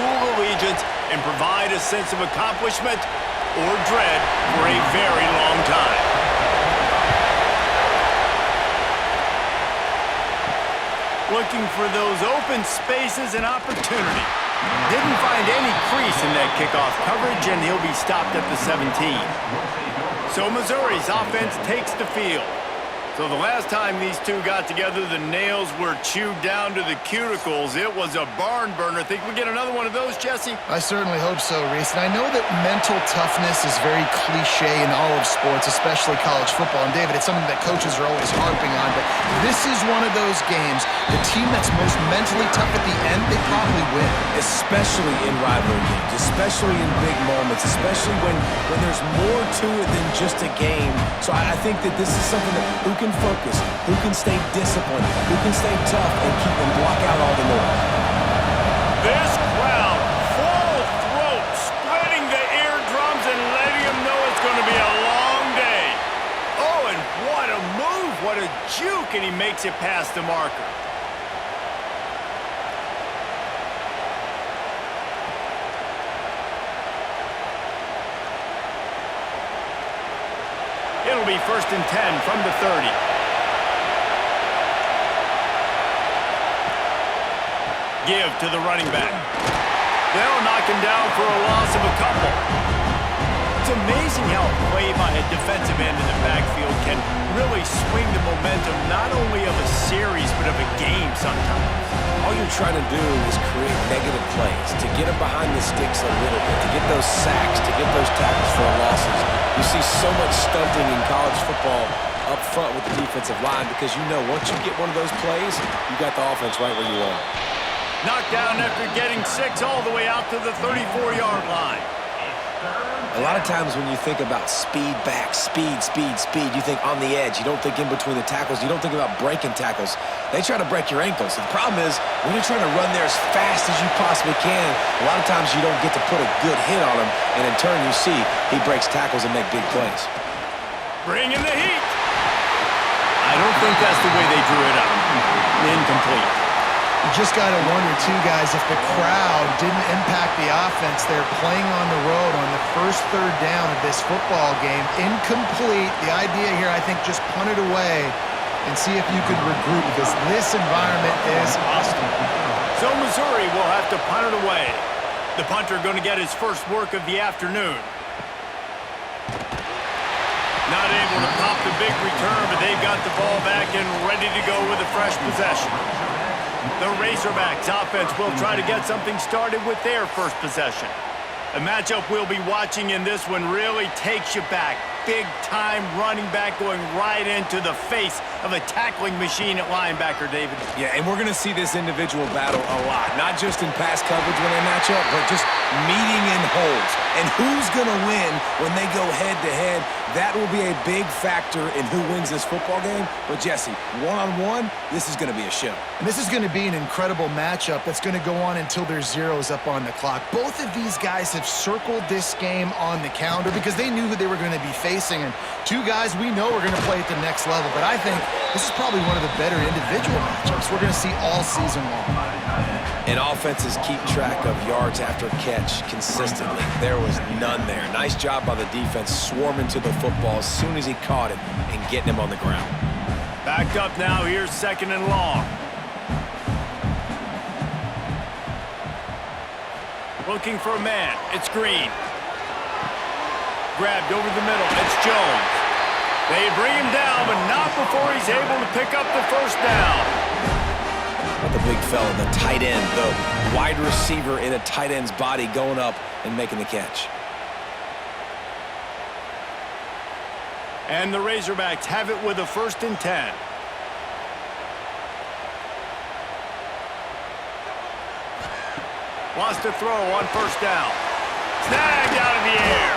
school allegiance and provide a sense of accomplishment or dread for a very long time. Looking for those open spaces and opportunity. Didn't find any crease in that kickoff coverage, and he'll be stopped at the 17. So Missouri's offense takes the field. So the last time these two got together, the nails were chewed down to the cuticles. It was a barn burner. Think we get another one of those, Jesse? I certainly hope so, Reese. And I know that mental toughness is very cliche in all of sports, especially college football. And, David, it's something that coaches are always harping on. But this is one of those games, the team that's most mentally tough at the end, they probably win. Especially in rivalry games, especially in big moments, especially when there's more to it than just a game. So I think that this is something that who can focus, who can stay disciplined, who can stay tough and keep and block out all the noise. This crowd, full throat, splitting the eardrums and letting them know it's going to be a long day. Oh, and what a move, what a juke, and he makes it past the marker. It'll be 1st and 10 from the 30. Give to the running back. They'll knock him down for a loss of a couple. It's amazing how a play by a defensive end in the backfield can really swing the momentum not only of a series but of a game sometimes. All you're trying to do is create negative plays, to get it behind the sticks a little bit, to get those sacks, to get those tackles for losses. You see so much stunting in college football up front with the defensive line because you know once you get one of those plays, you got the offense right where you want it. Knocked down after getting 6 all the way out to the 34-yard line. A lot of times when you think about speed back, speed, you think on the edge. You don't think in between the tackles. You don't think about breaking tackles. They try to break your ankles. The problem is when you're trying to run there as fast as you possibly can, a lot of times you don't get to put a good hit on him, and in turn you see he breaks tackles and make big plays. Bring in the heat. I don't think that's the way they drew it up. Incomplete. You just got to wonder, too, guys, if the crowd didn't impact the offense. They're playing on the road on the first 3rd down of this football game. Incomplete. The idea here, I think, just punt it away and see if you can regroup because this environment is hostile. So Missouri will have to punt it away. The punter going to get his first work of the afternoon. Not able to pop the big return, but they've got the ball back and ready to go with a fresh possession. The Razorbacks offense will try to get something started with their first possession. A matchup we'll be watching in this one really takes you back. Big-time running back going right into the face of a tackling machine at linebacker, David. Yeah, and we're going to see this individual battle a lot. Not just in pass coverage when they match up, but just meeting in holes. And who's going to win when they go head-to-head? That will be a big factor in who wins this football game. But, Jesse, one-on-one, this is going to be a show. And this is going to be an incredible matchup that's going to go on until there's zeros up on the clock. Both of these guys have circled this game on the calendar because they knew who they were going to be facing. And two guys we know are going to play at the next level. But I think this is probably one of the better individual matchups we're going to see all season long. And offenses keep track of yards after catch consistently. There was none there. Nice job by the defense swarming to the football as soon as he caught it and getting him on the ground. Backed up now. Here's 2nd and long. Looking for a man. It's Green. Grabbed over the middle. It's Jones. They bring him down, but not before he's able to pick up the first down. The big fella, the tight end, the wide receiver in a tight end's body going up and making the catch. And the Razorbacks have it with a 1st and 10. Wants to throw on 1st down. Snagged out of the air.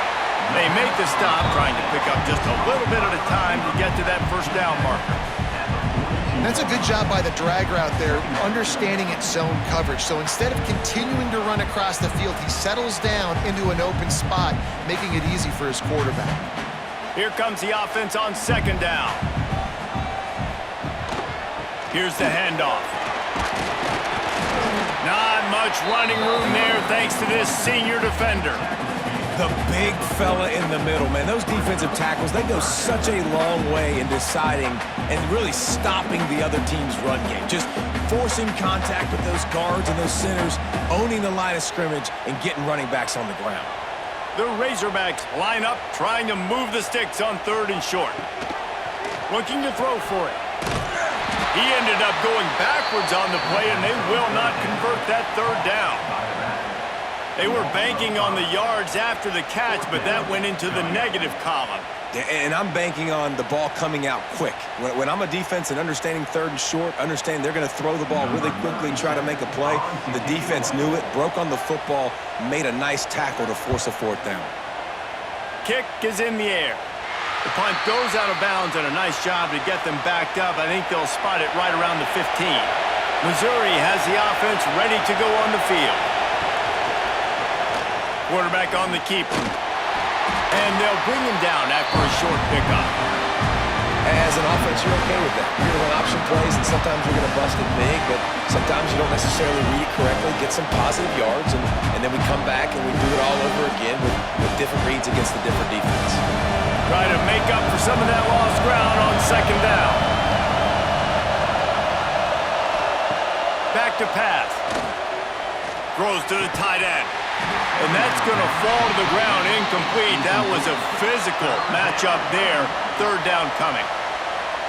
They make the stop, trying to pick up just a little bit at a time to get to that 1st down marker. That's a good job by the drag route there, understanding its zone coverage. So instead of continuing to run across the field, he settles down into an open spot, making it easy for his quarterback. Here comes the offense on 2nd down. Here's the handoff. Not much running room there thanks to this senior defender. The big fella in the middle, man. Those defensive tackles, they go such a long way in deciding and really stopping the other team's run game. Just forcing contact with those guards and those centers, owning the line of scrimmage, and getting running backs on the ground. The Razorbacks line up, trying to move the sticks on 3rd and short. Looking to throw for it. He ended up going backwards on the play, and they will not convert that 3rd down. They were banking on the yards after the catch, but that went into the negative column. And I'm banking on the ball coming out quick. When I'm a defense and understanding 3rd and short, understand they're going to throw the ball really quickly and try to make a play. The defense knew it, broke on the football, made a nice tackle to force a 4th down. Kick is in the air. The punt goes out of bounds, and a nice job to get them backed up. I think they'll spot it right around the 15. Missouri has the offense ready to go on the field. Quarterback on the keeper. And they'll bring him down after a short pickup. As an offense, you're okay with that. You're going to run option plays, and sometimes you're going to bust it big, but sometimes you don't necessarily read it correctly, get some positive yards, and then we come back and we do it all over again with different reads against the different defense. Try to make up for some of that lost ground on 2nd down. Back to pass. Throws to the tight end. And that's going to fall to the ground incomplete. That was a physical matchup there. 3rd down coming.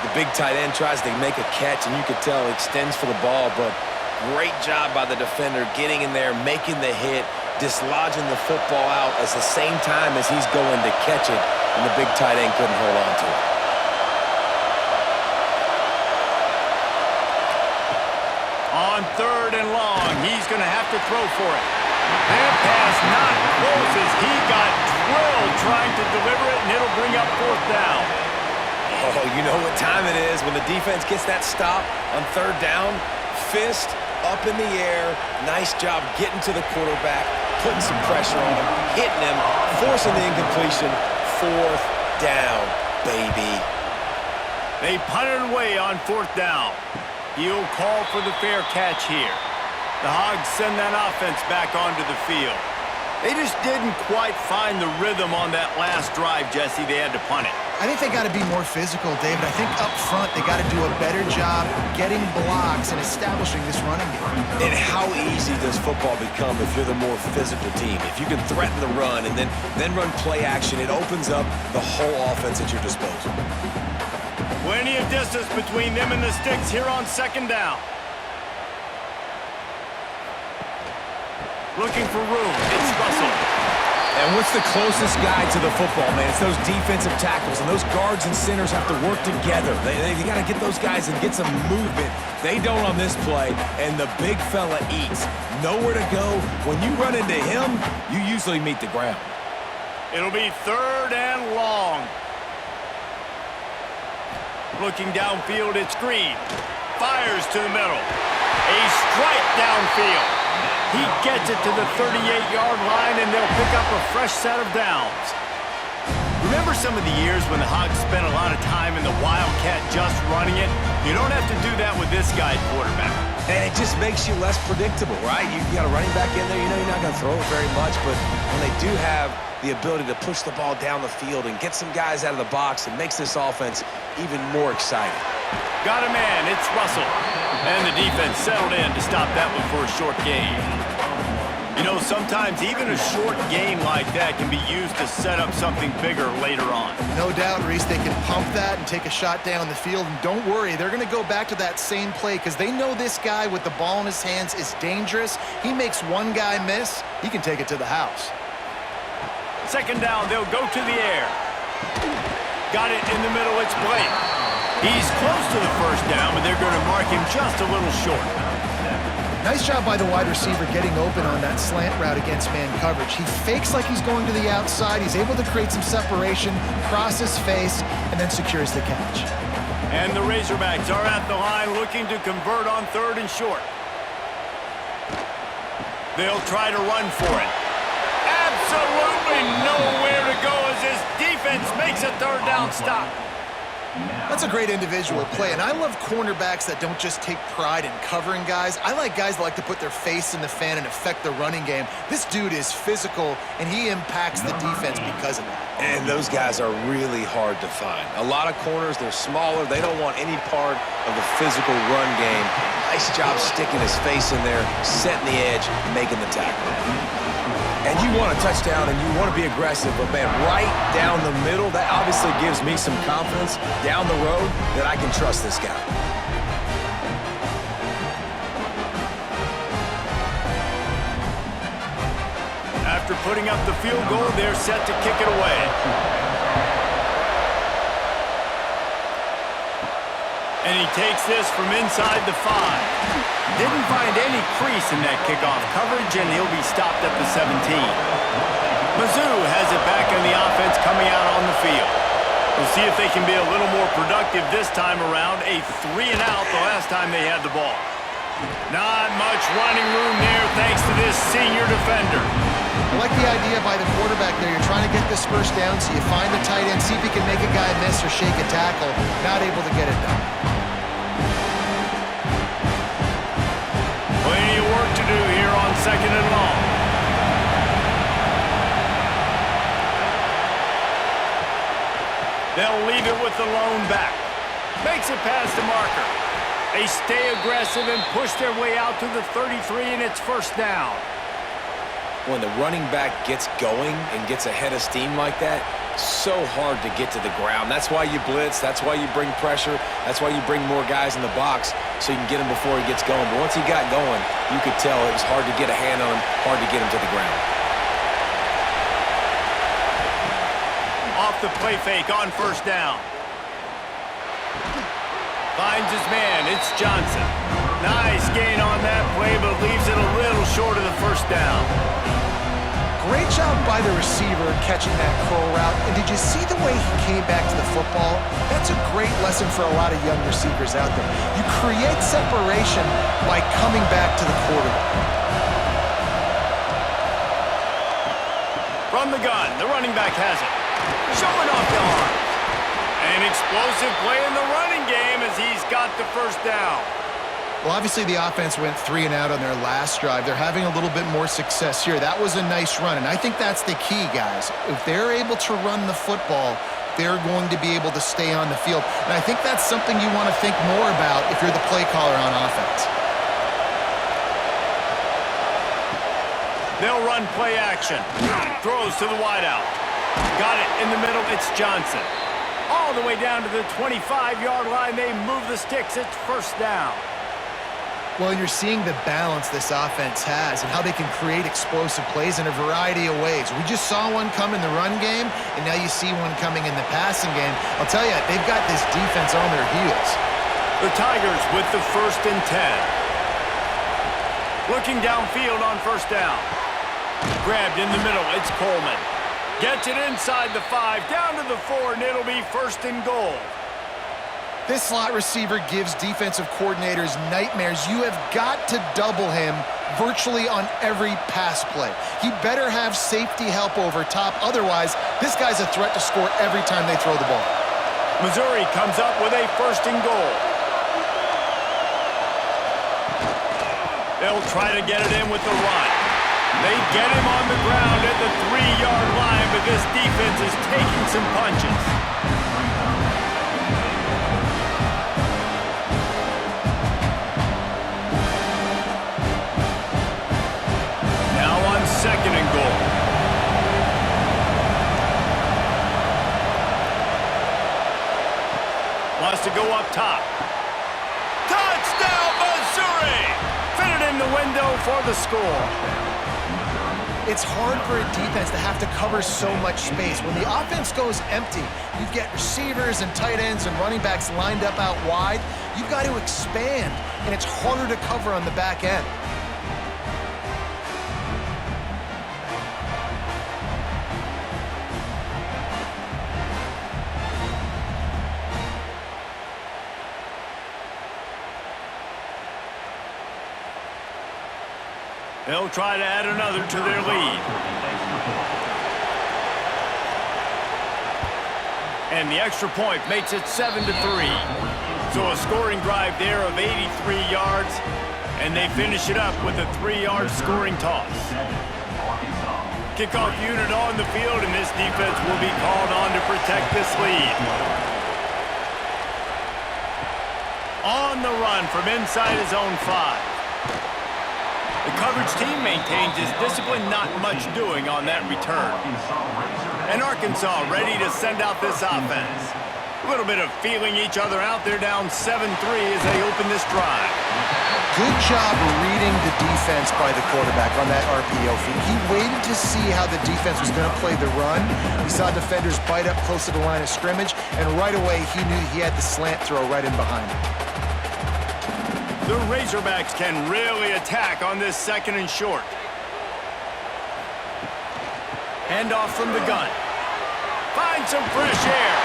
The big tight end tries to make a catch, and you could tell he extends for the ball, but great job by the defender getting in there, making the hit, dislodging the football out at the same time as he's going to catch it, and the big tight end couldn't hold on to it. On 3rd and long, he's going to have to throw for it. That pass not close as he got drilled trying to deliver it, and it'll bring up 4th down. Oh, you know what time it is when the defense gets that stop on 3rd down. Fist up in the air. Nice job getting to the quarterback, putting some pressure on him, hitting him, forcing the incompletion. 4th down, baby. They punted away on 4th down. He'll call for the fair catch here. The Hogs send that offense back onto the field. They just didn't quite find the rhythm on that last drive, Jesse. They had to punt it. I think they got to be more physical, David. I think up front they got to do a better job getting blocks and establishing this running game. And how easy does football become if you're the more physical team? If you can threaten the run and then run play action, it opens up the whole offense at your disposal. Plenty of distance between them and the sticks here on 2nd down. Looking for room. It's Russell. And what's the closest guy to the football, man? It's those defensive tackles, and those guards and centers have to work together. They got to get those guys and get some movement. They don't on this play, and the big fella eats. Nowhere to go. When you run into him, you usually meet the ground. It'll be 3rd and long. Looking downfield, it's Green. Fires to the middle. A strike downfield. He gets it to the 38-yard line, and they'll pick up a fresh set of downs. Remember some of the years when the Hogs spent a lot of time in the Wildcat just running it? You don't have to do that with this guy quarterback. And it just makes you less predictable, right? You got a running back in there. You know you're not going to throw it very much, but when they do have the ability to push the ball down the field and get some guys out of the box, it makes this offense even more exciting. Got a man. It's Russell. And the defense settled in to stop that one for a short gain. You know, sometimes even a short game like that can be used to set up something bigger later on. No doubt, Reese, they can pump that and take a shot down the field. And don't worry, they're going to go back to that same play because they know this guy with the ball in his hands is dangerous. He makes one guy miss, he can take it to the house. 2nd down, they'll go to the air. Got it in the middle, it's Blake. He's close to the 1st down, but they're going to mark him just a little short. Nice job by the wide receiver getting open on that slant route against man coverage. He fakes like he's going to the outside. He's able to create some separation, cross his face, and then secures the catch. And the Razorbacks are at the line looking to convert on 3rd and short. They'll try to run for it. Absolutely nowhere to go as this defense makes a 3rd down stop. That's a great individual play, and I love cornerbacks that don't just take pride in covering guys. I like guys that like to put their face in the fan and affect the running game. This dude is physical, and he impacts the defense because of that. And those guys are really hard to find. A lot of corners, they're smaller. They don't want any part of the physical run game. Nice job sticking his face in there, setting the edge, making the tackle. And you want a touchdown, and you want to be aggressive, but, man, right down the middle, that obviously gives me some confidence down the road that I can trust this guy. After putting up the field goal, they're set to kick it away. And he takes this from inside the 5. Didn't find any crease in that kickoff coverage, and he'll be stopped at the 17. Mizzou has it back in the offense coming out on the field. We'll see if they can be a little more productive this time around. A 3-and-out the last time they had the ball. Not much running room there thanks to this senior defender. I like the idea by the quarterback there. You're trying to get this first down, so you find the tight end, see if he can make a guy miss or shake a tackle. Not able to get it done. Plenty of work to do here on 2nd and long. They'll leave it with the lone back. Makes it past the marker. They stay aggressive and push their way out to the 33, and it's first down. When the running back gets going and gets ahead of steam like that, so hard to get to the ground. That's why you blitz. That's why you bring pressure. That's why you bring more guys in the box so you can get him before he gets going. But once he got going, you could tell it was hard to get a hand on him, hard to get him to the ground. Off the play fake on first down. Finds his man. It's Johnson. Nice gain on that play, but leaves it a little short of the first down. Great job by the receiver catching that curl route. And did you see the way he came back to the football? That's a great lesson for a lot of young receivers out there. You create separation by coming back to the quarterback. From the gun, the running back has it. Showing off the arm. An explosive play in the running game as he's got the first down. Well, obviously the offense went 3-and-out on their last drive. They're having a little bit more success here. That was a nice run, and I think that's the key, guys. If they're able to run the football, they're going to be able to stay on the field. And I think that's something you want to think more about if you're the play caller on offense. They'll run play action. Throws to the wideout. Got it in the middle. It's Johnson. All the way down to the 25-yard line. They move the sticks. It's first down. Well, you're seeing the balance this offense has and how they can create explosive plays in a variety of ways. We just saw one come in the run game, and now you see one coming in the passing game. I'll tell you, they've got this defense on their heels. The Tigers with the 1st and 10. Looking downfield on first down. Grabbed in the middle. It's Coleman. Gets it inside the 5, down to the 4, and it'll be 1st and goal. This slot receiver gives defensive coordinators nightmares. You have got to double him virtually on every pass play. He better have safety help over top. Otherwise, this guy's a threat to score every time they throw the ball. Missouri comes up with a 1st and goal. They'll try to get it in with the run. They get him on the ground at the 3-yard line, but this defense is taking some punches. Now on 2nd and goal. Wants to go up top. Touchdown, Missouri! Fit it in the window for the score. It's hard for a defense to have to cover so much space. When the offense goes empty, you get receivers and tight ends and running backs lined up out wide. You've got to expand, and it's harder to cover on the back end. They'll try to add another to their lead. And the extra point makes it 7-3. So a scoring drive there of 83 yards, and they finish it up with a 3-yard scoring toss. Kickoff unit on the field, and this defense will be called on to protect this lead. On the run from inside his own 5. The coverage team maintains his discipline, not much doing on that return. And Arkansas ready to send out this offense. A little bit of feeling each other out. They're down 7-3 as they open this drive. Good job reading the defense by the quarterback on that RPO feed. He waited to see how the defense was going to play the run. He saw defenders bite up close to the line of scrimmage, and right away he knew he had the slant throw right in behind him. The Razorbacks can really attack on this 2nd and short. Handoff from the gun. Finds some fresh air.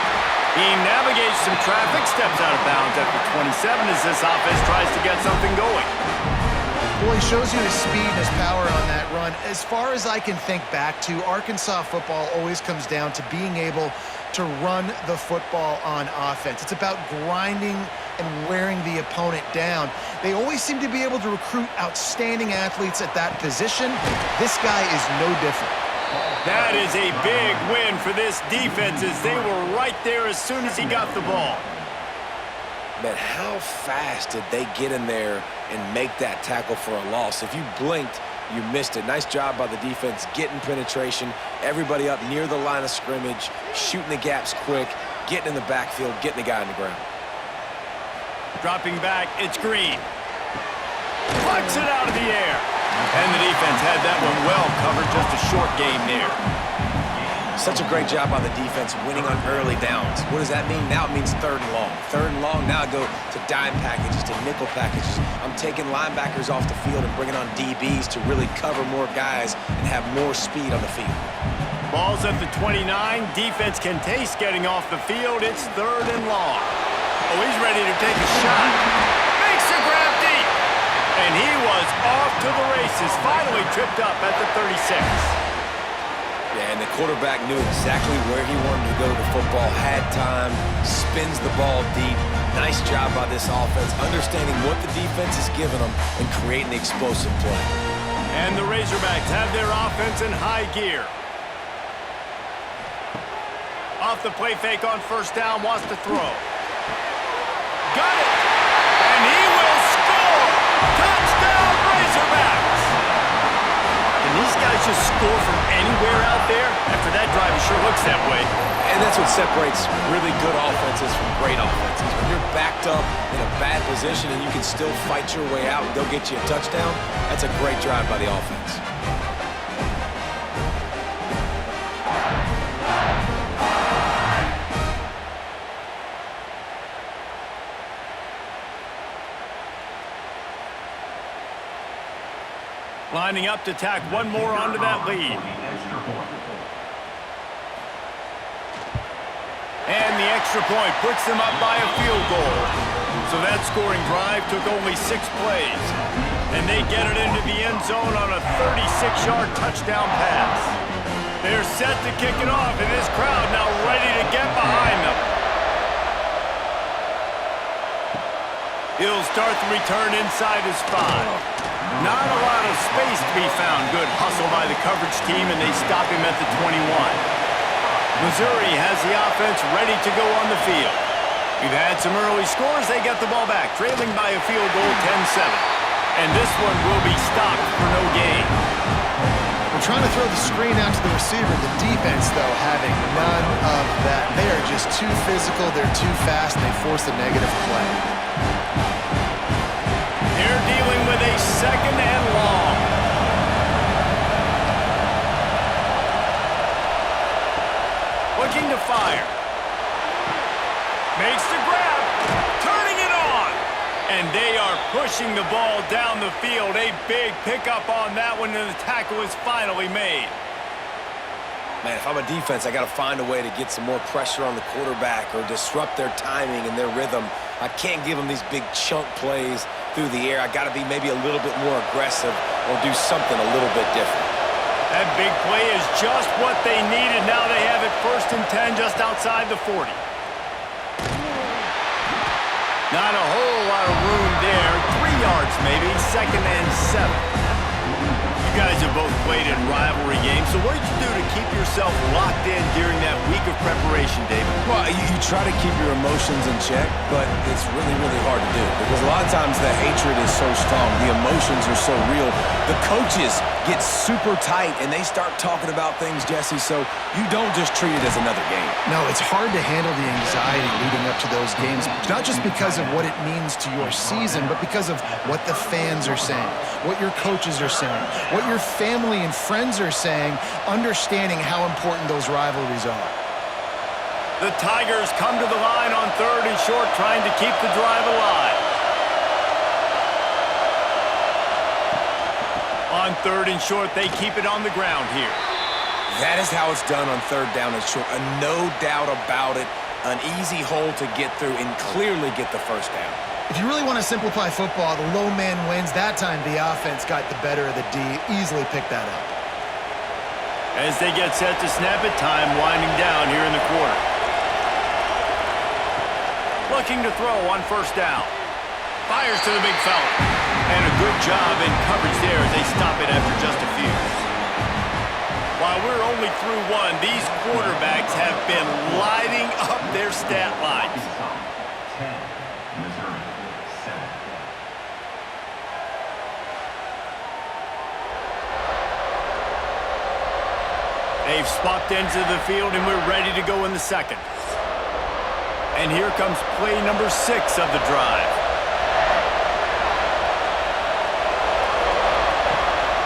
He navigates some traffic, steps out of bounds after 27 as this offense tries to get something going. Well, he shows you his speed and his power on that run. As far as I can think back to, Arkansas football always comes down to being able to run the football on offense. It's about grinding and wearing the opponent down. They always seem to be able to recruit outstanding athletes at that position. This guy is no different. That is a big win for this defense as they were right there as soon as he got the ball. But how fast did they get in there and make that tackle for a loss? If you blinked, you missed it. Nice job by the defense getting penetration, everybody up near the line of scrimmage, shooting the gaps quick, getting in the backfield, getting the guy on the ground. Dropping back, it's Green. Plucks it out of the air. And the defense had that one well covered, just a short game there. Such a great job by the defense winning on early downs. What does that mean? Now it means 3rd and long. 3rd and long, now I go to dime packages, to nickel packages. I'm taking linebackers off the field and bringing on DBs to really cover more guys and have more speed on the field. Ball's at the 29. Defense can taste getting off the field. It's 3rd and long. Oh, he's ready to take a shot. Makes a grab deep. And he was off to the races. Finally tripped up at the 36. Yeah, and the quarterback knew exactly where he wanted to go with the football, had time, spins the ball deep. Nice job by this offense, understanding what the defense is giving them and creating the explosive play. And the Razorbacks have their offense in high gear. Off the play fake on 1st down, wants to throw. Got it! And he will score! Touchdown, Razorbacks! Can these guys just score from anywhere out there? After that drive, it sure looks that way. And that's what separates really good offenses from great offenses. When you're backed up in a bad position and you can still fight your way out and go get you a touchdown, that's a great drive by the offense. Lining up to tack one more onto that lead. And the extra point puts them up by a field goal. So that scoring drive took only 6 plays. And they get it into the end zone on a 36-yard touchdown pass. They're set to kick it off, and this crowd now ready to get behind them. He'll start the return inside his 5. Not a lot of space to be found. Good hustle by the coverage team, and they stop him at the 21. Missouri has the offense ready to go on the field. We've had some early scores. They get the ball back, trailing by a field goal 10-7. And this one will be stopped for no gain. We're trying to throw the screen out to the receiver. The defense, though, having none of that. They are just too physical, they're too fast, and they force a negative play. They're dealing with a 2nd and long. Looking to fire. Makes the grab. Turning it on. And they are pushing the ball down the field. A big pickup on that one, and the tackle is finally made. Man, if I'm a defense, I got to find a way to get some more pressure on the quarterback or disrupt their timing and their rhythm. I can't give them these big chunk plays through the air. I got to be maybe a little bit more aggressive or do something a little bit different. That big play is just what they needed. Now they have it 1st and 10 just outside the 40. Not a whole lot of room there. 3 yards maybe, 2nd and 7. You guys have both played in rivalry games, so what did you do to keep yourself locked in during that week of preparation, David? Well, you try to keep your emotions in check, but it's really, really hard to do because a lot of times the hatred is so strong, the emotions are so real. The coaches get super tight, and they start talking about things, Jesse, so you don't just treat it as another game. No, it's hard to handle the anxiety leading up to those games, not just because of what it means to your season, but because of what the fans are saying, what your coaches are saying, what your family and friends are saying, understanding how important those rivalries are. The Tigers come to the line on 3rd and short, trying to keep the drive alive. On 3rd and short, they keep it on the ground here. That is how it's done on 3rd down and short. No doubt about it. An easy hole to get through and clearly get the 1st down. If you really want to simplify football, the low man wins. That time the offense got the better of the D. Easily picked that up. As they get set to snap it, time winding down here in the quarter. Looking to throw on 1st down. Fires to the big fella. And a good job in coverage there as they stop it after just a few. While we're only through 1, these quarterbacks have been lighting up their stat lines. They've swapped into the field, and we're ready to go in the 2nd. And here comes play number 6 of the drive.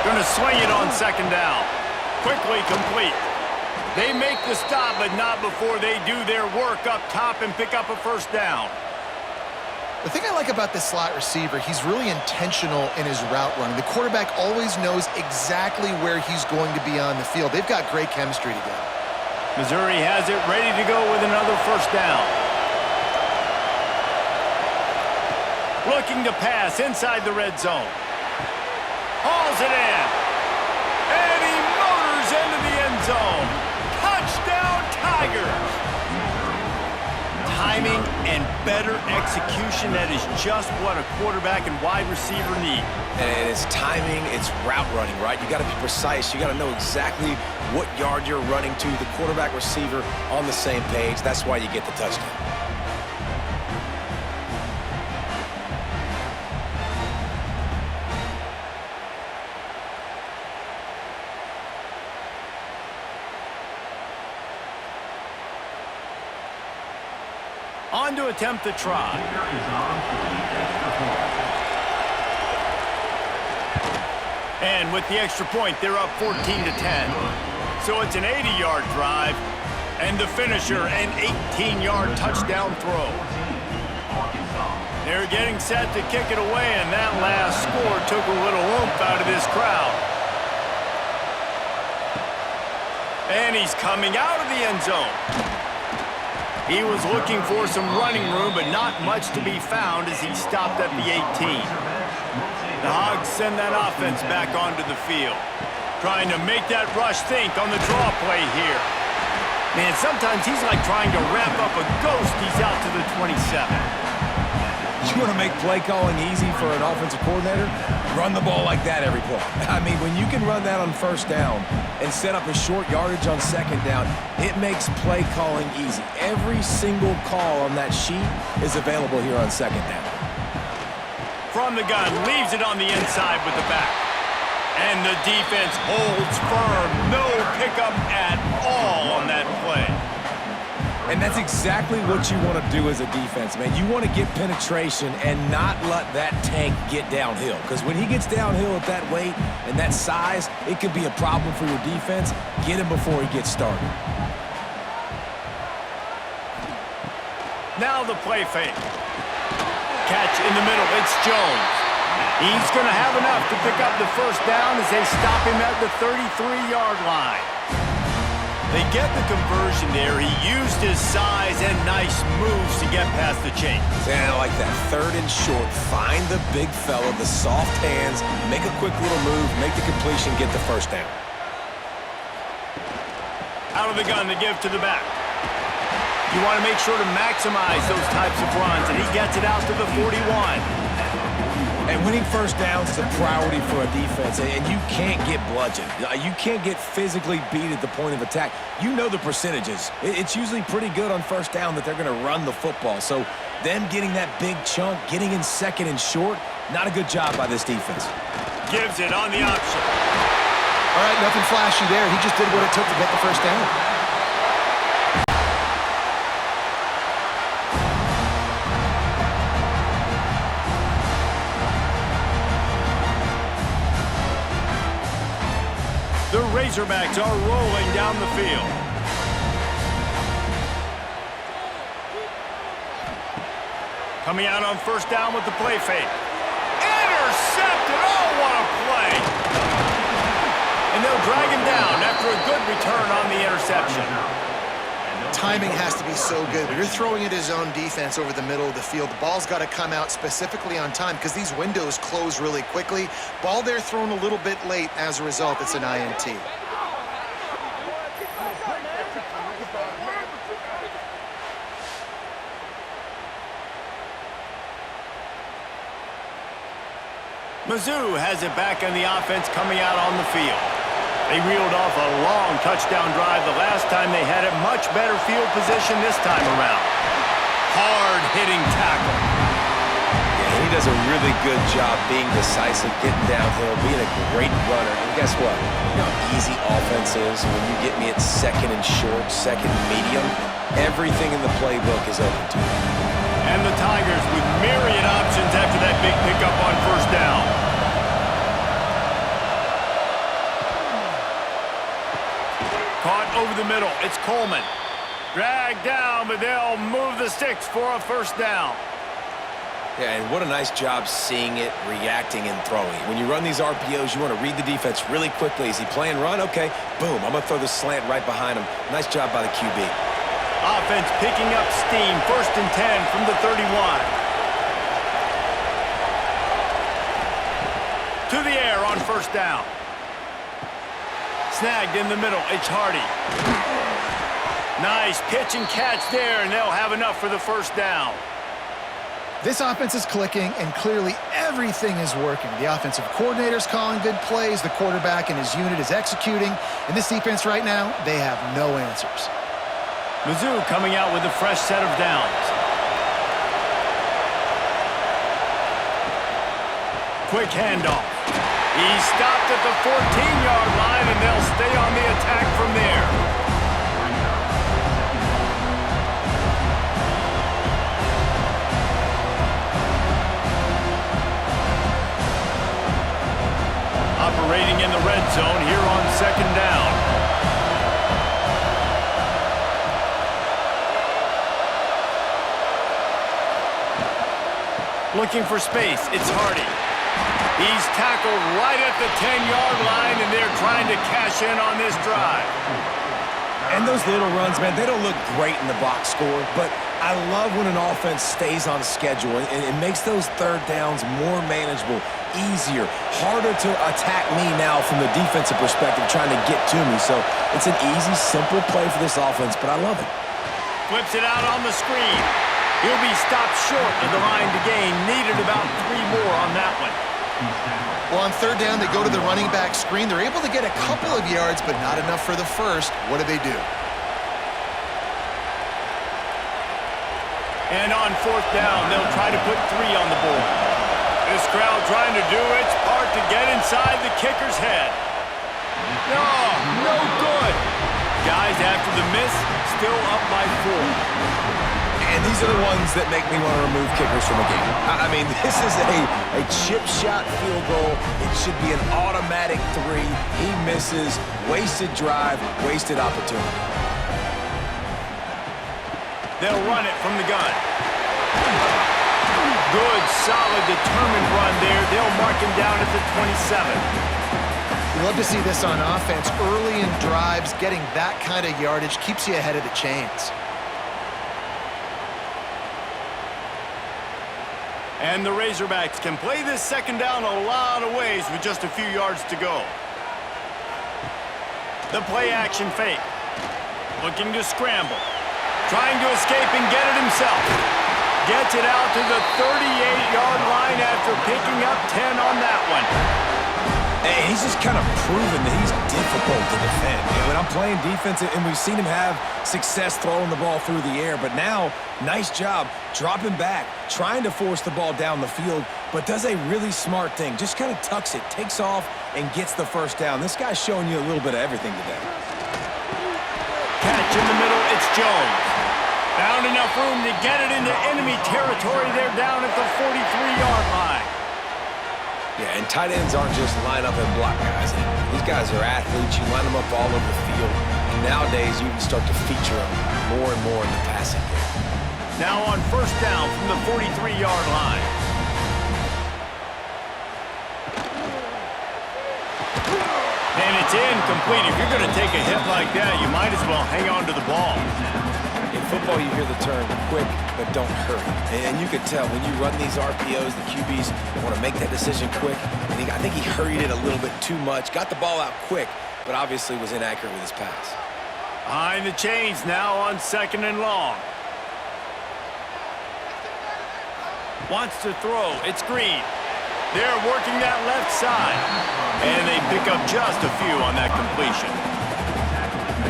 Going to swing it on 2nd down. Quickly complete. They make the stop, but not before they do their work up top and pick up a 1st down. The thing I like about this slot receiver, he's really intentional in his route running. The quarterback always knows exactly where he's going to be on the field. They've got great chemistry together. Missouri has it ready to go with another 1st down. Looking to pass inside the red zone. Hauls it in. And he motors into the end zone. Touchdown, Tigers! Timing and better execution, that is just what a quarterback and wide receiver need. And it's timing, it's route running, right? You got to be precise. You got to know exactly what yard you're running to. The quarterback, receiver on the same page. That's why you get the touchdown. On to attempt the try. And with the extra point, they're up 14 to 10. So it's an 80-yard drive, and the finisher, an 18-yard touchdown throw. They're getting set to kick it away, and that last score took a little oomph out of this crowd. And he's coming out of the end zone. He was looking for some running room, but not much to be found as he stopped at the 18. The Hogs send that offense back onto the field, trying to make that rush think on the draw play here. Man, sometimes he's like trying to wrap up a ghost. He's out to the 27. You want to make play calling easy for an offensive coordinator? Run the ball like that every play. I mean, when you can run that on 1st down and set up a short yardage on 2nd down, it makes play calling easy. Every single call on that sheet is available here on 2nd down. From the gun, leaves it on the inside with the back. And the defense holds firm. No pickup at all on that play. And that's exactly what you want to do as a defense, man. You want to get penetration and not let that tank get downhill. Because when he gets downhill at that weight and that size, it could be a problem for your defense. Get him before he gets started. Now the play fake. Catch in the middle. It's Jones. He's going to have enough to pick up the 1st down as they stop him at the 33-yard line. They get the conversion there. He used his size and nice moves to get past the chains. And I like that 3rd and short. Find the big fella, the soft hands, make a quick little move, make the completion, get the 1st down. Out of the gun to give to the back. You want to make sure to maximize those types of runs, and he gets it out to the 41. And winning first downs is a priority for a defense, and you can't get bludgeoned. You can't get physically beat at the point of attack. You know the percentages. It's usually pretty good on first down that they're going to run the football. So them getting that big chunk, getting in second and short, not a good job by this defense. Gives it on the option. All right, nothing flashy there. He just did what it took to get the first down. The Razorbacks are rolling down the field. Coming out on first down with the play fake. Intercepted! Oh, what a play! And they'll drag him down after a good return on the interception. Timing has to be so good. When you're throwing at his own defense over the middle of the field, the ball's got to come out specifically on time because these windows close really quickly. Ball there thrown a little bit late. As a result, it's an INT. Mizzou has it back on the offense coming out on the field. They reeled off a long touchdown drive the last time they had it. Much better field position this time around. Hard-hitting tackle. Yeah, he does a really good job being decisive, getting downhill, being a great runner. And guess what? You know how easy offense is when you get me at second and short, second and medium. Everything in the playbook is open to me. And the Tigers with myriad options after that big pickup on first down. Caught over the middle. It's Coleman. Dragged down, but they'll move the sticks for a first down. Yeah, and what a nice job seeing it, reacting, and throwing. When you run these RPOs, you want to read the defense really quickly. Is he playing run? Okay, boom. I'm going to throw the slant right behind him. Nice job by the QB. Offense picking up steam. 1st and 10 from the 31. To the air on first down. Snagged in the middle. It's Hardy. Nice pitch and catch there, and they'll have enough for the first down. This offense is clicking, and clearly everything is working. The offensive coordinator's calling good plays. The quarterback and his unit is executing. And this defense right now, they have no answers. Mizzou coming out with a fresh set of downs. Quick handoff. He's stopped at the 14-yard line, and they'll stay on the attack from there. Operating in the red zone here on second down. Looking for space. It's Hardy. He's tackled right at the 10-yard line, and they're trying to cash in on this drive. And those little runs, man, they don't look great in the box score, but I love when an offense stays on schedule and it makes those third downs more manageable, easier, harder to attack me now from the defensive perspective trying to get to me. So it's an easy, simple play for this offense, but I love it. Flips it out on the screen. He'll be stopped short of the line to gain. Needed about 3 more on that one. Well, on third down, they go to the running back screen. They're able to get a couple of yards, but not enough for the first. What do? And on fourth down, they'll try to put 3 on the board. This crowd trying to do its part to get inside the kicker's head. No good. Guys, after the miss, still up by 4. And these are the ones that make me want to remove kickers from the game. I mean, this is a chip shot field goal. It should be an automatic 3. He misses. Wasted drive, wasted opportunity. They'll run it from the gun. Good, solid, determined run there. They'll mark him down at the 27. You love to see this on offense. Early in drives, getting that kind of yardage keeps you ahead of the chains. And the Razorbacks can play this second down a lot of ways with just a few yards to go. The play action fake. Looking to scramble. Trying to escape and get it himself. Gets it out to the 38-yard line after picking up 10 on that one. Hey, he's just kind of proven that he's difficult to defend. When I'm playing defense, and we've seen him have success throwing the ball through the air, but now, nice job dropping back, trying to force the ball down the field, but does a really smart thing. Just kind of tucks it, takes off, and gets the first down. This guy's showing you a little bit of everything today. Catch in the middle, it's Jones. Found enough room to get it into enemy territory. They're down at the 43-yard line. Yeah, and tight ends aren't just line up and block guys. These guys are athletes. You line them up all over the field. And nowadays, you can start to feature them more and more in the passing game. Now on first down from the 43-yard line. And it's incomplete. If you're going to take a hit like that, you might as well hang on to the ball. In football, you hear the term quick, but don't hurry. And you can tell when you run these RPOs, the QBs want to make that decision quick. And I think he hurried it a little bit too much. Got the ball out quick, but obviously was inaccurate with his pass. Behind the chains now on 2nd and long. Wants to throw. It's Green. They're working that left side. And they pick up just a few on that completion.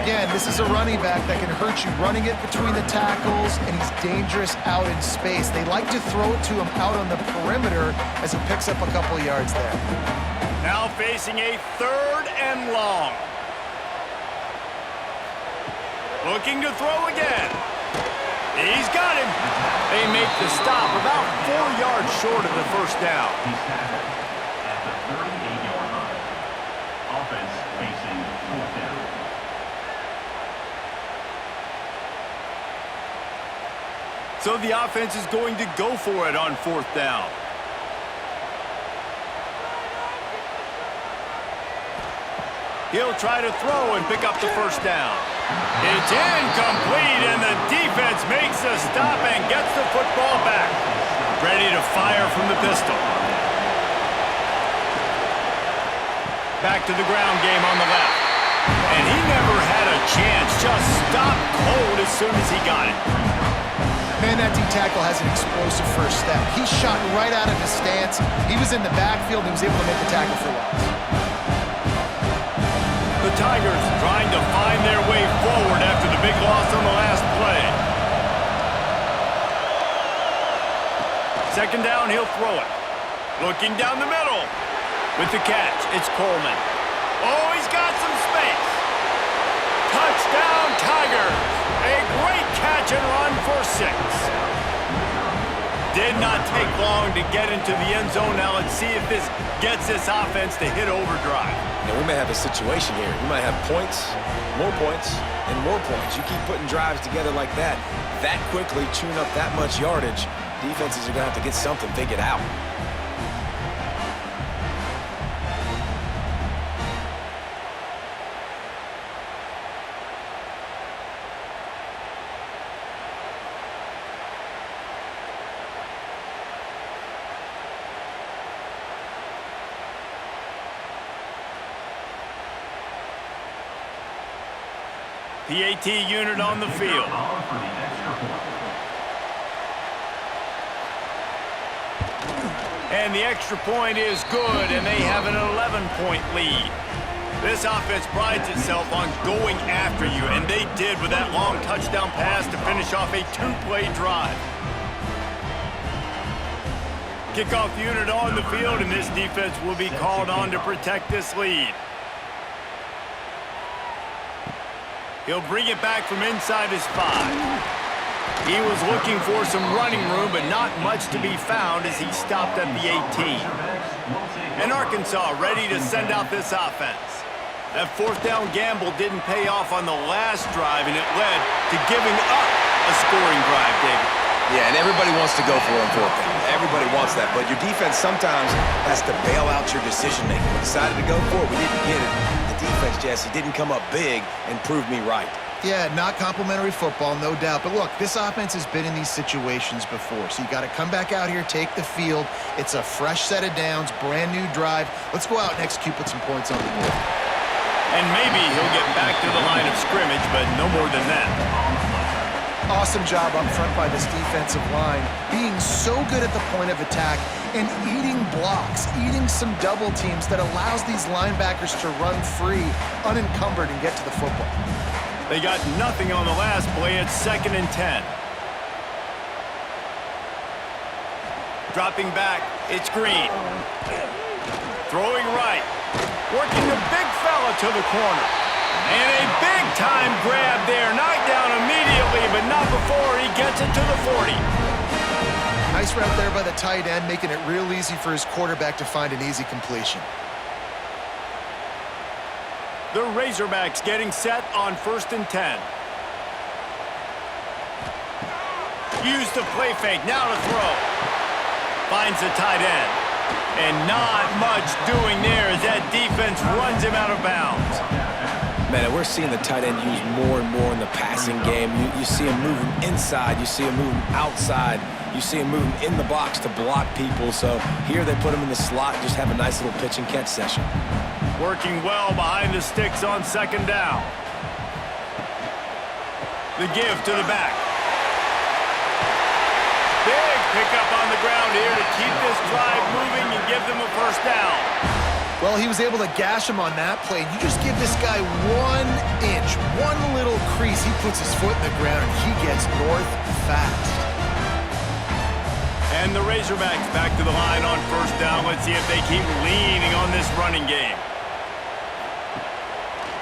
Again, this is a running back that can hurt you running it between the tackles, and he's dangerous out in space. They like to throw it to him out on the perimeter as he picks up a couple of yards there. Now facing a 3rd and long. Looking to throw again. He's got him. They make the stop about 4 yards short of the first down. At the 38-yard line. Offense facing 4th down. So the offense is going to go for it on 4th down. He'll try to throw and pick up the first down. It's incomplete, and the defense makes a stop and gets the football back. Ready to fire from the pistol. Back to the ground game on the left. And he never had a chance, just stopped cold as soon as he got it. Man, that D-tackle has an explosive first step. He shot right out of his stance. He was in the backfield and he was able to make the tackle for loss. The Tigers trying to find their way forward after the big loss on the last play. 2nd down, he'll throw it. Looking down the middle. With the catch, it's Coleman. Oh, he's got some space. Touchdown, Tigers. A great catch and run for 6. Did not take long to get into the end zone. Now let's see if this gets this offense to hit overdrive. Now, we may have a situation here. You might have points, and more points. You keep putting drives together like that quickly, chewing up that much yardage, defenses are going to have to get something figured out. The AT unit on the field. And the extra point is good, and they have an 11-point lead. This offense prides itself on going after you, and they did with that long touchdown pass to finish off a 2-play drive. Kickoff unit on the field, and this defense will be called on to protect this lead. He'll bring it back from inside his 5. He was looking for some running room, but not much to be found as he stopped at the 18. And Arkansas ready to send out this offense. That 4th down gamble didn't pay off on the last drive, and it led to giving up a scoring drive, David. Yeah, and everybody wants to go for it on 4th down. Everybody wants that, but your defense sometimes has to bail out your decision-making. We decided to go for it. We didn't get it. Defense, Jesse, didn't come up big and proved me right. Yeah, not complimentary football, no doubt. But look, this offense has been in these situations before, so you got to come back out here, take the field. It's a fresh set of downs, brand new drive. Let's go out and execute, put some points on the board. And maybe he'll get back to the line of scrimmage, but no more than that. Awesome job up front by this defensive line, being so good at the point of attack and eating blocks, eating some double teams that allows these linebackers to run free, unencumbered, and get to the football. They got nothing on the last play. It's 2nd and 10. Dropping back, it's Green. Throwing right. Working the big fella to the corner. And a big-time grab there. Knocked down immediately, but not before he gets it to the 40. Nice route there by the tight end, making it real easy for his quarterback to find an easy completion. The Razorbacks getting set on 1st and 10. Use the play fake. Now to throw. Finds the tight end. And not much doing there as that defense runs him out of bounds. Man, we're seeing the tight end used more and more in the passing game. You see him moving inside. You see him moving outside. You see him moving in the box to block people. So here they put him in the slot, just have a nice little pitch and catch session. Working well behind the sticks on 2nd down. The give to the back. Big pickup on the ground here to keep this drive moving and give them a 1st down. Well, he was able to gash him on that play. You just give this guy 1 inch, one little crease. He puts his foot in the ground, and he gets north fast. And the Razorbacks back to the line on 1st down. Let's see if they keep leaning on this running game.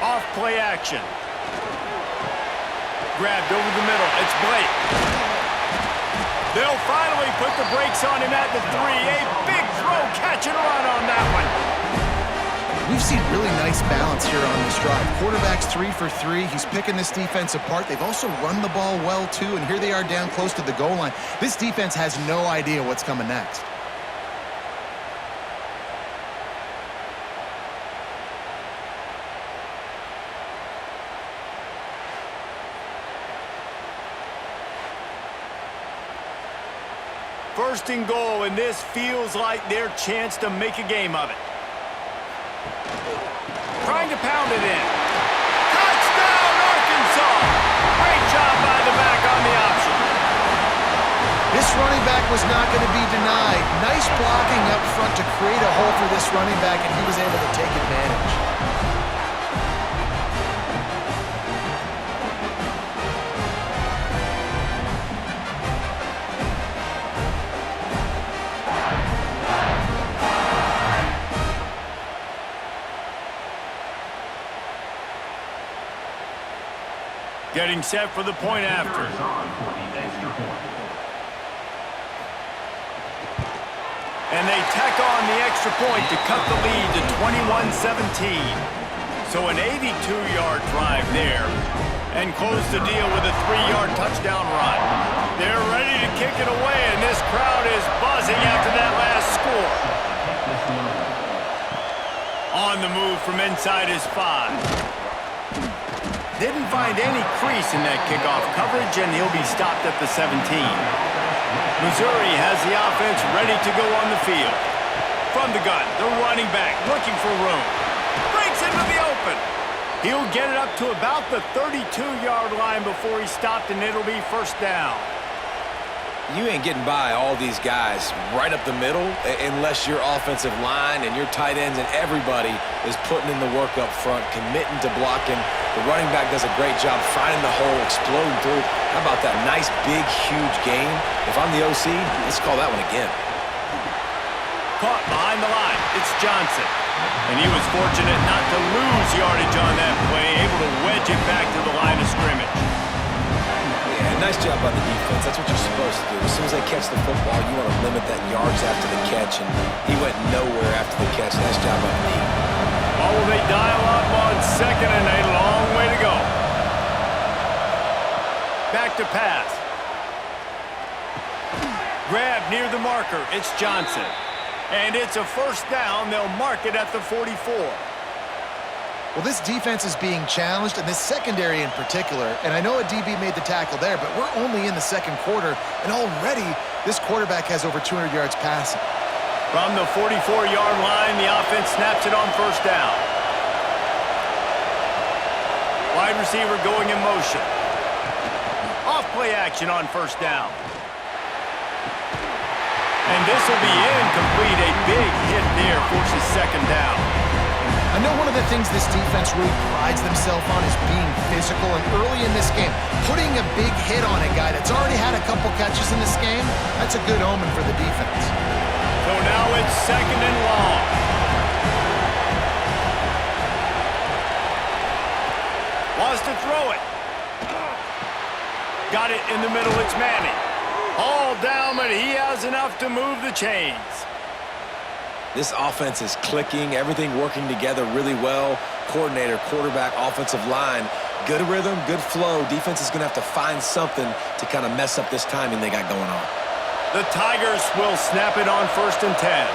Off play action. Grabbed over the middle. It's Blake. They'll finally put the brakes on him at the 3. A big throw, catch and run on that one. We've seen really nice balance here on this drive. Quarterback's 3 for 3. He's picking this defense apart. They've also run the ball well, too, and here they are down close to the goal line. This defense has no idea what's coming next. First and goal, and this feels like their chance to make a game of it. Trying to pound it in. Touchdown, Arkansas! Great job by the back on the option. This running back was not going to be denied. Nice blocking up front to create a hole for this running back, and he was able to take advantage. Getting set for the point after. And they tack on the extra point to cut the lead to 21-17. So an 82-yard drive there. And close the deal with a 3-yard touchdown run. They're ready to kick it away, and this crowd is buzzing after that last score. On the move from inside his 5. Didn't find any crease in that kickoff coverage, and he'll be stopped at the 17. Missouri has the offense ready to go on the field. From the gun, the running back looking for room. Breaks into the open. He'll get it up to about the 32-yard line before he's stopped, and it'll be 1st down. You ain't getting by all these guys right up the middle unless your offensive line and your tight ends and everybody is putting in the work up front, committing to blocking. The running back does a great job finding the hole, exploding through. How about that nice, big, huge gain? If I'm the OC, let's call that one again. Caught behind the line. It's Johnson. And he was fortunate not to lose yardage on that play, able to wedge it back to the line of scrimmage. Nice job by the defense. That's what you're supposed to do. As soon as they catch the football, you want to limit that yards after the catch, and he went nowhere after the catch. Nice job by the D. Oh, they dial up on 2nd, and a long way to go. Back to pass. Grab near the marker. It's Johnson. And it's a 1st down. They'll mark it at the 44. Well, this defense is being challenged, and this secondary in particular, and I know a DB made the tackle there, but we're only in the 2nd quarter, and already this quarterback has over 200 yards passing. From the 44-yard line, the offense snaps it on 1st down. wide receiver going in motion. Off play action on first down. And this will be incomplete. A big hit there forces second down. I know one of the things this defense really prides themselves on is being physical, and early in this game, putting a big hit on a guy that's already had a couple catches in this game, that's a good omen for the defense. So now it's second and long. Wants to throw it. Got it in the middle, it's Manning. All down, but he has enough to move the chains. This offense is clicking, everything working together really well. Coordinator, quarterback, offensive line, good rhythm, good flow. Defense is going to have to find something to kind of mess up this timing they got going on. The Tigers will snap it on 1st and 10.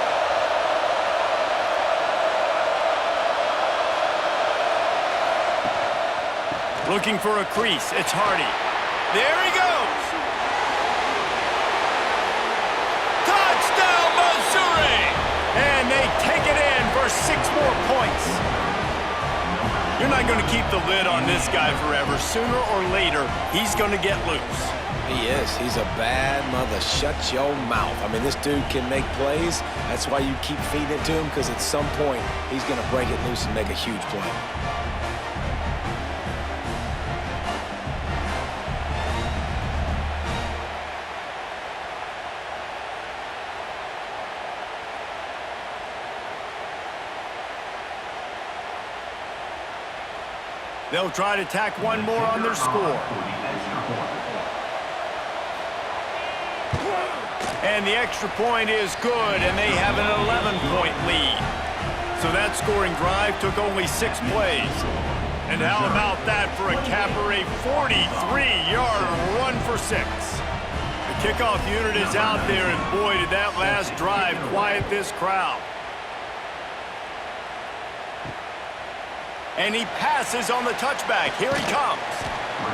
Looking for a crease, it's Hardy. There he goes! Touchdown, Missouri! And they take it in for 6 more points. You're not going to keep the lid on this guy forever. Sooner or later, he's going to get loose. He is. He's a bad mother. Shut your mouth. I mean, this dude can make plays. That's why you keep feeding it to him, because at some point, he's going to break it loose and make a huge play. They'll try to tack one more on their score. And the extra point is good, and they have an 11-point lead. So that scoring drive took only 6 plays. And how about that for a capper, a 43-yard run for 6. The kickoff unit is out there, and boy, did that last drive quiet this crowd. And he passes on the touchback. Here he comes.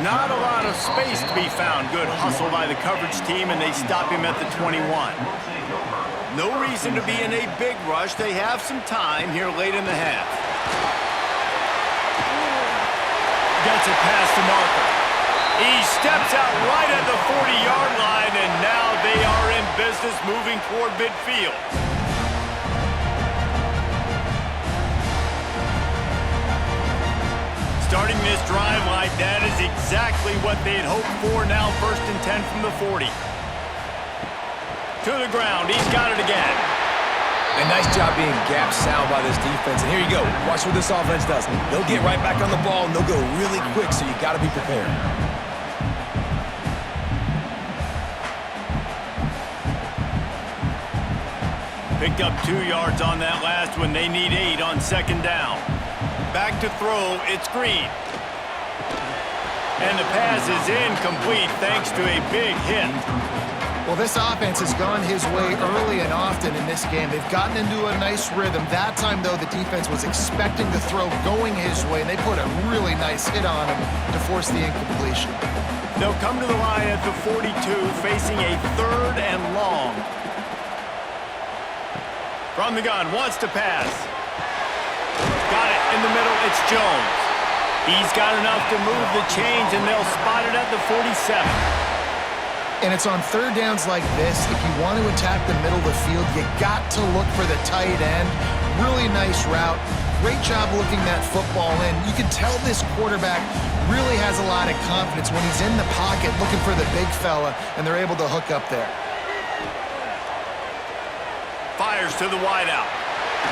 Not a lot of space to be found. Good hustle by the coverage team, and they stop him at the 21. No reason to be in a big rush. They have some time here late in the half. Gets it past the marker. He steps out right at the 40-yard line, and now they are in business moving toward midfield. Starting this drive like that is exactly what they had hoped for. Now 1st and 10 from the 40. To the ground. He's got it again. A nice job being gap sound by this defense. And here you go. Watch what this offense does. They'll get right back on the ball, and they'll go really quick, so you got to be prepared. Picked up 2 yards on that last one. They need 8 on 2nd down. Back to throw, it's Green. And the pass is incomplete thanks to a big hit. Well, this offense has gone his way early and often in this game. They've gotten into a nice rhythm. That time, though, the defense was expecting the throw going his way, and they put a really nice hit on him to force the incompletion. They'll come to the line at the 42, facing a 3rd and long. From the gun, wants to pass. Got it in the middle, it's Jones. He's got enough to move the chains, and they'll spot it at the 47. And it's on 3rd downs like this, if you want to attack the middle of the field, you got to look for the tight end. Really nice route. Great job looking that football in. You can tell this quarterback really has a lot of confidence when he's in the pocket looking for the big fella, and they're able to hook up there. Fires to the wideout.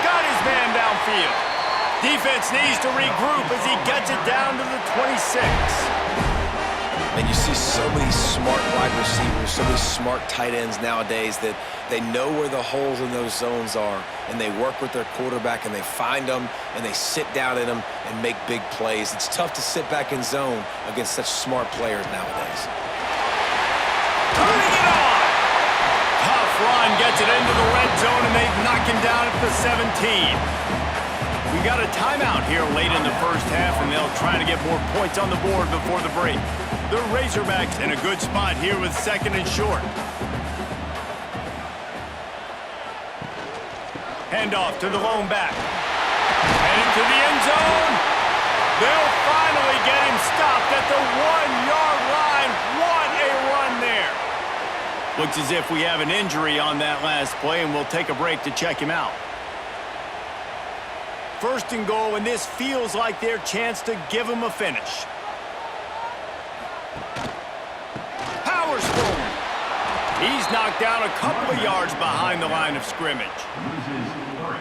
Got his man downfield. Defense needs to regroup as he gets it down to the 26. And you see so many smart wide receivers, so many smart tight ends nowadays that they know where the holes in those zones are, and they work with their quarterback, and they find them, and they sit down in them and make big plays. It's tough to sit back in zone against such smart players nowadays. Turning it on! Tough run gets it into the red zone, and they knock him down at the 17. We got a timeout here late in the first half, and they'll try to get more points on the board before the break. The Razorbacks in a good spot here with 2nd and short. Handoff to the lone back. Headed to the end zone. They'll finally get him Looks as if we have an injury on that last play, and we'll take a break to check him out. First and goal, and this feels like their chance to give him a finish. Powers forward. He's knocked down a couple of yards behind the line of scrimmage.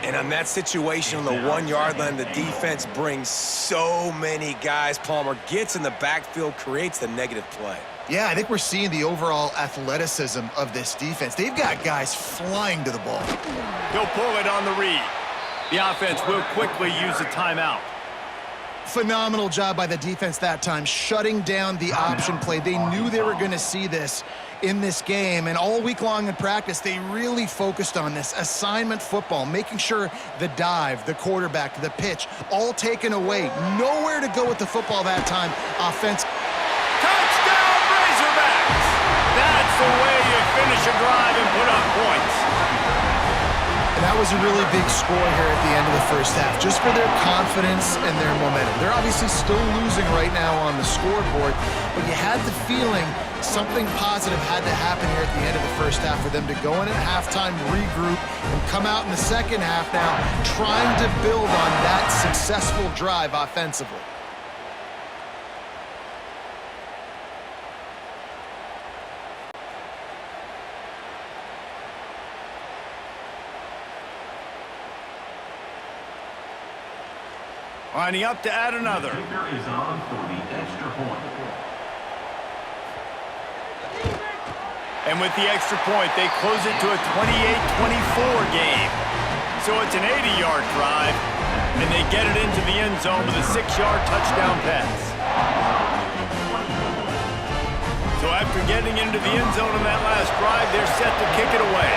And on that situation on the 1 yard line, the defense brings so many guys. Palmer gets in the backfield, creates the negative play. Yeah, I think we're seeing the overall athleticism of this defense. They've got guys flying to the ball. He'll pull it on the read. The offense will quickly use a timeout. Phenomenal job by the defense that time, shutting down the option play. They knew they were going to see this in this game, and all week long in practice, they really focused on this assignment football, making sure the dive, the quarterback, the pitch, all taken away. Nowhere to go with the football that time. Offense. Touchdown, Razorbacks! That's the way you finish a drive and put up points. And that was a really big score here at the end of the first half, just for their confidence and their momentum. They're obviously still losing right now on the scoreboard, but you had the feeling something positive had to happen here at the end of the first half for them to go in at halftime, regroup, and come out in the second half now trying to build on that successful drive offensively. Lining up to add another. Kicker is on for the extra point. And with the extra point, they close it to a 28-24 game. So it's an 80-yard drive, and they get it into the end zone with a 6-yard touchdown pass. So after getting into the end zone in that last drive, they're set to kick it away.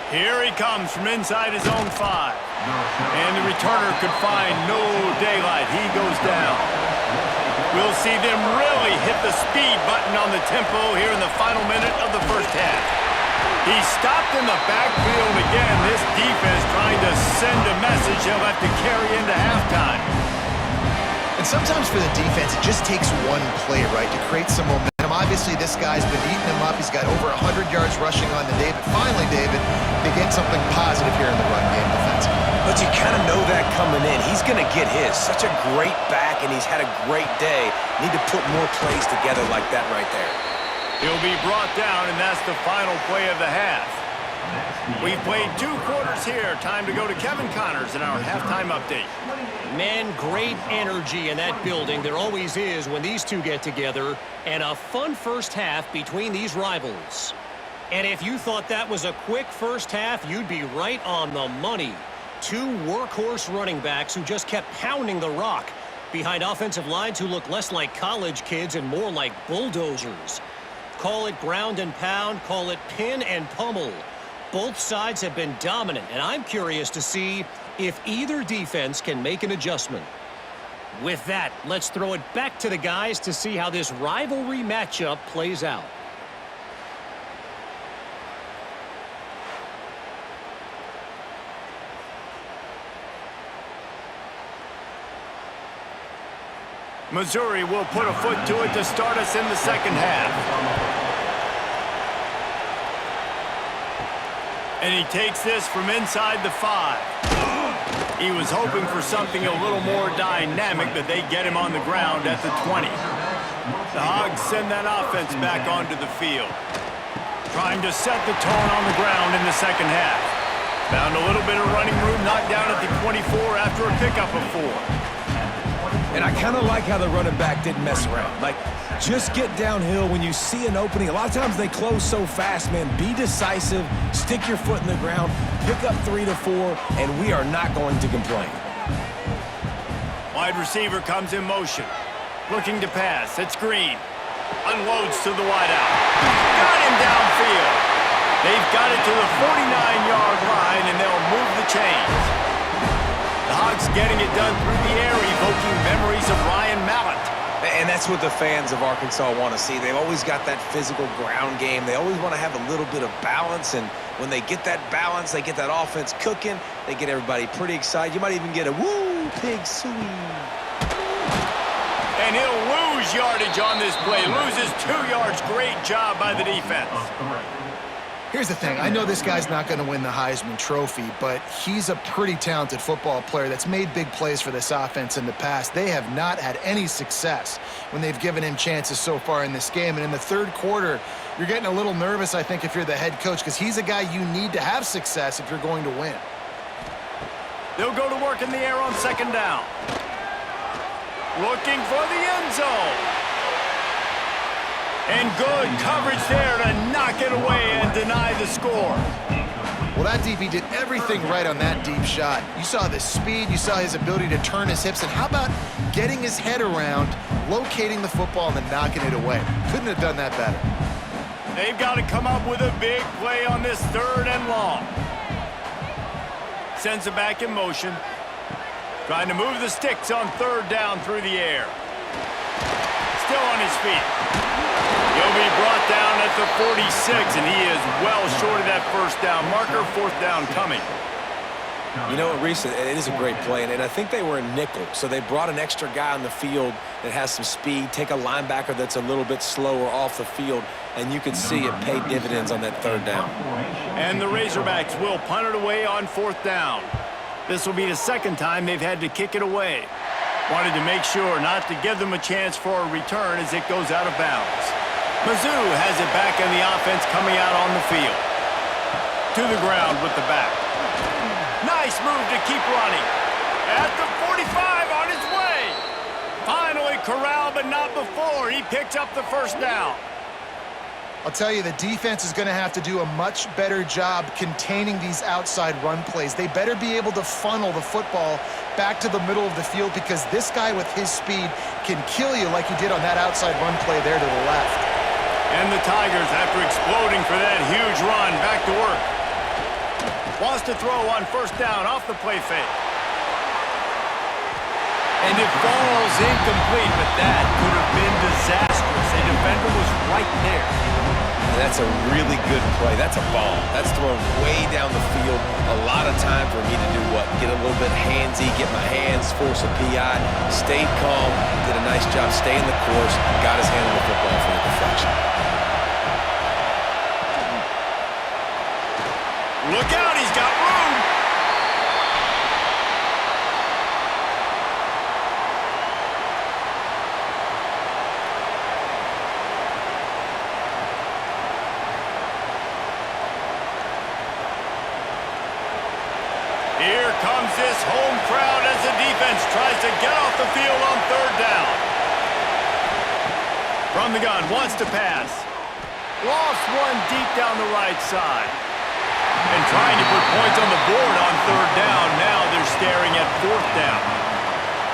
Here he comes from inside his own 5. And the returner could find no daylight. He goes down. We'll see them really hit the speed button on the tempo here in the final minute of the first half. He stopped in the backfield again. This defense trying to send a message he'll have to carry into halftime. And sometimes for the defense, it just takes one play, right, to create some momentum. Obviously, this guy's been eating him up. He's got over 100 yards rushing on the day. But finally, David, they get something positive here in the run game defensively. But you kind of know that coming in. He's going to get his. Such a great back, and he's had a great day. Need to put more plays together like that right there. He'll be brought down, and that's the final play of the half. We've played 2 quarters here. Time to go to Kevin Connors in our halftime update. Man, great energy in that building. There always is when these two get together. And a fun first half between these rivals. And if you thought that was a quick first half, you'd be right on the money. 2 workhorse running backs who just kept pounding the rock behind offensive lines who look less like college kids and more like bulldozers. Call it ground and pound, call it pin and pummel. Both sides have been dominant, and I'm curious to see if either defense can make an adjustment. With that, let's throw it back to the guys to see how this rivalry matchup plays out. Missouri will put a foot to it to start us in the second half. And he takes this from inside the 5. He was hoping for something a little more dynamic, but they get him on the ground at the 20. The Hogs send that offense back onto the field, trying to set the tone on the ground in the second half. Found a little bit of running room, knocked down at the 24 after a pickup of 4. And I kind of like how the running back didn't mess around. Like, just get downhill when you see an opening. A lot of times they close so fast, man. Be decisive, stick your foot in the ground, pick up 3 to 4, and we are not going to complain. Wide receiver comes in motion. Looking to pass. It's Green. Unloads to the wideout. Got him downfield. They've got it to the 49-yard line, and they'll move the chains. The Hogs getting it done through the air, evoking memories of Ryan Mallett. And that's what the fans of Arkansas want to see. They've always got that physical ground game. They always want to have a little bit of balance, and when they get that balance, they get that offense cooking, they get everybody pretty excited. You might even get a woo, pig suey. And he'll lose yardage on this play. Loses 2 yards. Great job by the defense. Here's the thing. I know this guy's not going to win the Heisman Trophy, but he's a pretty talented football player that's made big plays for this offense in the past. They have not had any success when they've given him chances so far in this game. And in the third quarter, you're getting a little nervous, I think, if you're the head coach, because he's a guy you need to have success if you're going to win. They'll go to work in the air on second down. Looking for the end zone. And good coverage there to knock it away and deny the score. Well, that DB did everything right on that deep shot. You saw the speed, you saw his ability to turn his hips, and how about getting his head around, locating the football, and then knocking it away? Couldn't have done that better. They've got to come up with a big play on this 3rd and long. Sends it back in motion. Trying to move the sticks on 3rd down through the air. Still on his feet. He'll be brought down at the 46, and he is well short of that 1st down marker. 4th down coming. You know what, Reese, it is a great play, and I think they were in nickel, so they brought an extra guy on the field that has some speed, take a linebacker that's a little bit slower off the field, and you can see it pay dividends on that 3rd down. And the Razorbacks will punt it away on 4th down. This will be the 2nd time they've had to kick it away. Wanted to make sure not to give them a chance for a return as it goes out of bounds. Mizzou has it back in the offense coming out on the field. To the ground with the back. Nice move to keep running. At the 45 on his way. Finally corralled, but not before. He picks up the 1st down. I'll tell you, the defense is going to have to do a much better job containing these outside run plays. They better be able to funnel the football back to the middle of the field, because this guy with his speed can kill you like he did on that outside run play there to the left. And the Tigers, after exploding for that huge run, back to work. Wants to throw on 1st down off the play fake. And it falls incomplete, but that could have been disastrous. A defender was right there. That's a really good play. That's a ball. That's thrown way down the field. A lot of time for me to do what? Get a little bit handsy, get my hands, force a PI. Stayed calm, did a nice job staying the course, got his hand on the football for the deflection. Look out, he's got room. Here comes this home crowd as the defense tries to get off the field on 3rd down. From the gun, wants to pass. Lost one deep down the right side. And trying to put points on the board on 3rd down. Now they're staring at 4th down.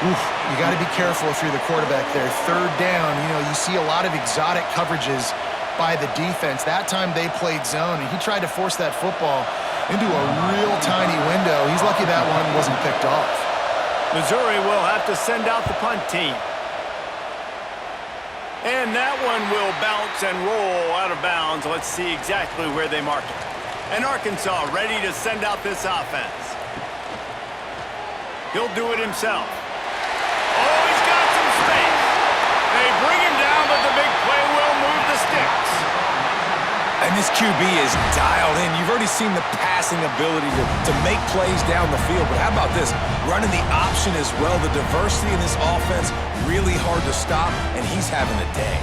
Oof, you got to be careful if you're the quarterback there. 3rd down, you see a lot of exotic coverages by the defense. That time they played zone, and he tried to force that football into a real tiny window. He's lucky that one wasn't picked off. Missouri will have to send out the punt team. And that one will bounce and roll out of bounds. Let's see exactly where they mark it. And Arkansas ready to send out this offense. He'll do it himself. Oh, he's got some space. They bring him down, but the big play will move the sticks. And this QB is dialed in. You've already seen the passing ability to make plays down the field. But how about this? Running the option as well. The diversity in this offense, really hard to stop, and he's having a day.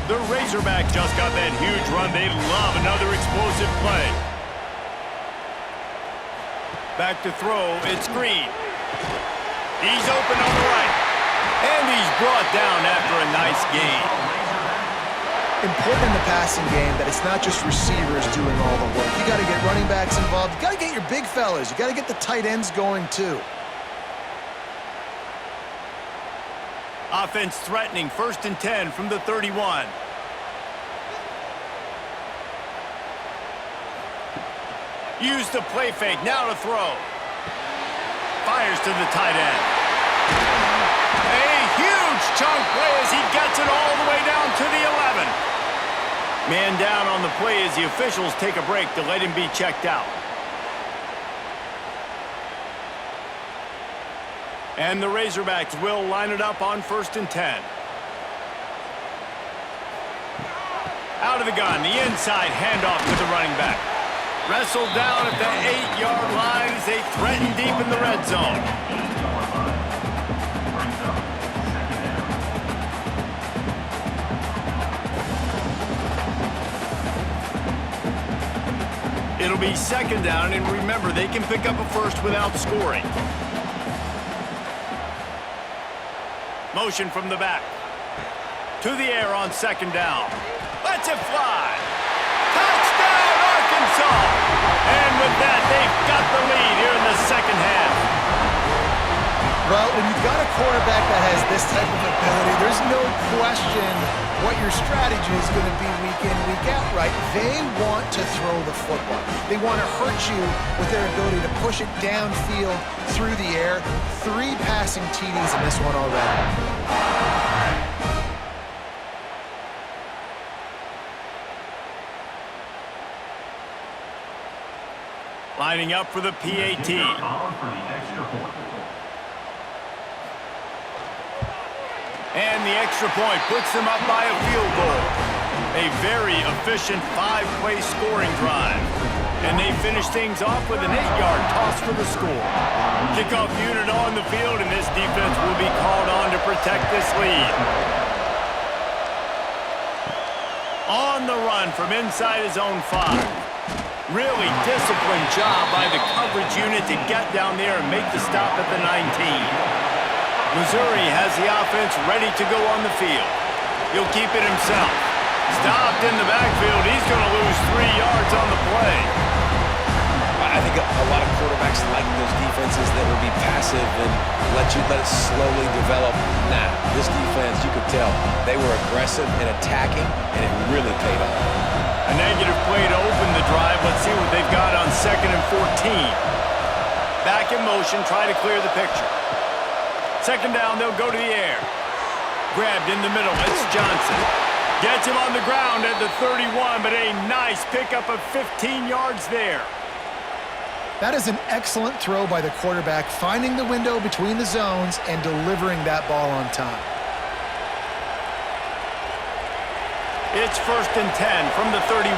The Razorbacks just got that huge run. They love another explosive play. Back to throw. It's Green. He's open on the right. And he's brought down after a nice gain. Important in the passing game that it's not just receivers doing all the work. You got to get running backs involved. You got to get your big fellas. You got to get the tight ends going too. Offense threatening, 1st and 10 from the 31. Use the play fake, now to throw. Fires to the tight end. A huge chunk play as he gets it all the way down to the 11. Man down on the play as the officials take a break to let him be checked out. And the Razorbacks will line it up on 1st and 10. Out of the gun, the inside handoff to the running back. Wrestled down at the 8-yard line as they threaten deep in the red zone. It'll be 2nd down, and remember, they can pick up a first without scoring. Motion from the back. To the air on 2nd down. Lets it fly. Touchdown, Arkansas! And with that, they've got the lead here in the 2nd half. Well, when you've got a quarterback that has this type of ability, there's no question what your strategy is going to be week in, week out, right? They want to throw the football. They want to hurt you with their ability to push it downfield through the air. 3 passing TDs in this one already. Lining up for the PAT. And the extra point puts them up by a field goal. A very efficient 5-play scoring drive. And they finish things off with an 8-yard toss for the score. Kickoff unit on the field, and this defense will be called on to protect this lead. On the run from inside his own 5. Really disciplined job by the coverage unit to get down there and make the stop at the 19. Missouri has the offense ready to go on the field. He'll keep it himself. Stopped in the backfield. He's going to lose 3 yards on the play. I think a lot of quarterbacks like those defenses that will be passive and let it slowly develop. Nah, this defense, you could tell, they were aggressive and attacking, and it really paid off. A negative play to open the drive. Let's see what they've got on 2nd and 14. Back in motion, try to clear the picture. 2nd down, they'll go to the air. Grabbed in the middle, it's Johnson. Gets him on the ground at the 31, but a nice pickup of 15 yards there. That is an excellent throw by the quarterback, finding the window between the zones and delivering that ball on time. It's 1st and 10 from the 31.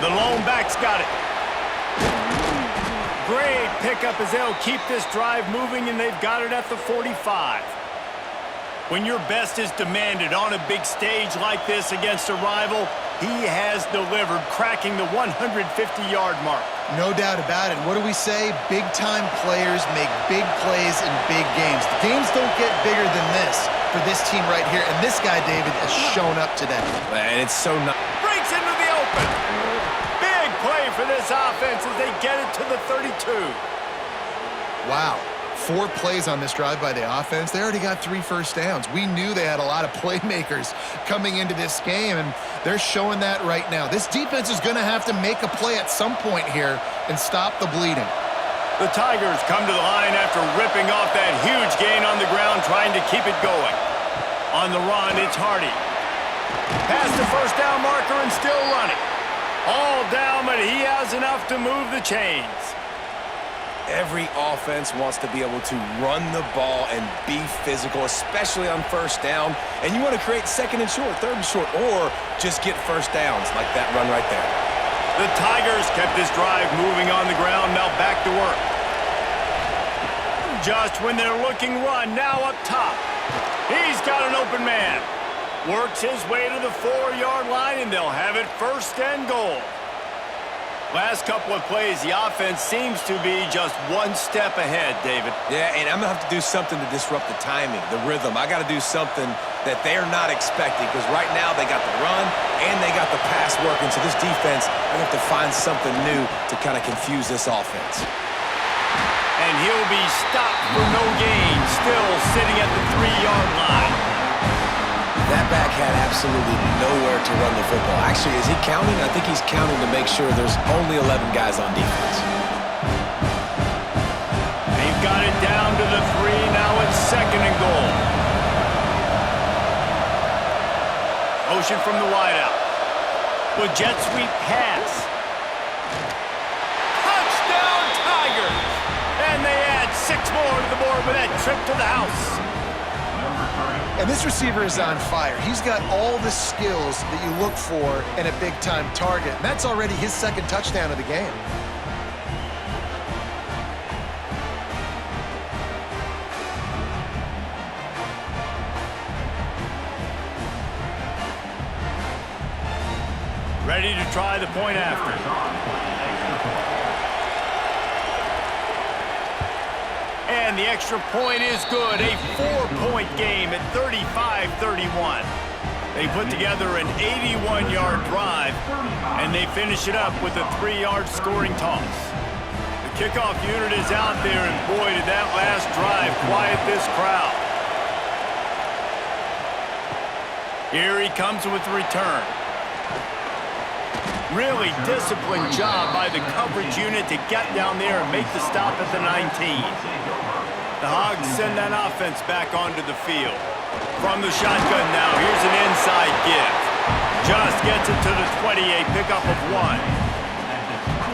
The lone back's got it. Great pickup as they'll keep this drive moving, and they've got it at the 45. When your best is demanded on a big stage like this against a rival, he has delivered, cracking the 150-yard mark. No doubt about it. What do we say? Big-time players make big plays in big games. The games don't get bigger than this for this team right here, and this guy, David, has shown up today. And it's so nice. Breaks into the open. Big play for this offense as they get it to the 32. Wow. 4 plays on this drive by the offense. They already got 3 first downs. We knew they had a lot of playmakers coming into this game, and they're showing that right now. This defense is going to have to make a play at some point here and stop the bleeding. The Tigers come to the line after ripping off that huge gain on the ground, trying to keep it going. On the run, it's Hardy. Past the first down marker and still running. All down, but he has enough to move the chains. Every offense wants to be able to run the ball and be physical, especially on first down. And you want to create 2nd and short, 3rd and short, or just get first downs like that run right there. The Tigers kept this drive moving on the ground, now back to work. Just when they're looking run, now up top. He's got an open man. Works his way to the 4-yard line, and they'll have it 1st and goal. Last couple of plays, the offense seems to be just 1 step ahead, David. Yeah, and I'm going to have to do something to disrupt the timing, the rhythm. I got to do something that they're not expecting, because right now they got the run and they got the pass working. So this defense, I have to find something new to kind of confuse this offense. And he'll be stopped for no gain, still sitting at the 3-yard line. That back had absolutely nowhere to run the football. Actually, is he counting? I think he's counting to make sure there's only 11 guys on defense. They've got it down to the 3. Now it's 2nd and goal. Motion from the wideout. With jet sweep pass. with that trip to the house. And this receiver is on fire. He's got all the skills that you look for in a big-time target. And that's already his second touchdown of the game. Ready to try the point after. And the extra point is good. A 4-point game at 35-31. They put together an 81-yard drive, and they finish it up with a 3-yard scoring toss. The kickoff unit is out there, and boy, did that last drive quiet this crowd. Here he comes with the return. Really disciplined job by the coverage unit to get down there and make the stop at the 19. The Hogs send that offense back onto the field. From the shotgun now, here's an inside give. Just gets it to the 20, a pickup of 1.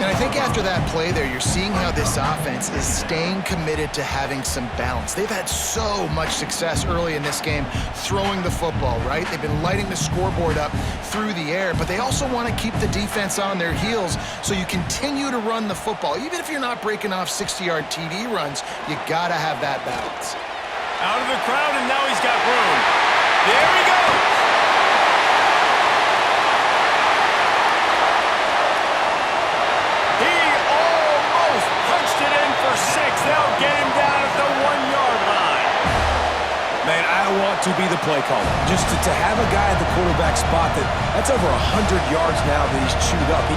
And I think after that play there, you're seeing how this offense is staying committed to having some balance. They've had so much success early in this game throwing the football, right? They've been lighting the scoreboard up through the air, but they also want to keep the defense on their heels, so you continue to run the football. Even if you're not breaking off 60-yard TD runs, you got to have that balance. Out of the crowd, and now he's got room. There he goes! For 6, they'll get him down at the 1-yard line. Man, I want to be the play caller. Just to have a guy at the quarterback spot that's over 100 yards now that he's chewed up. He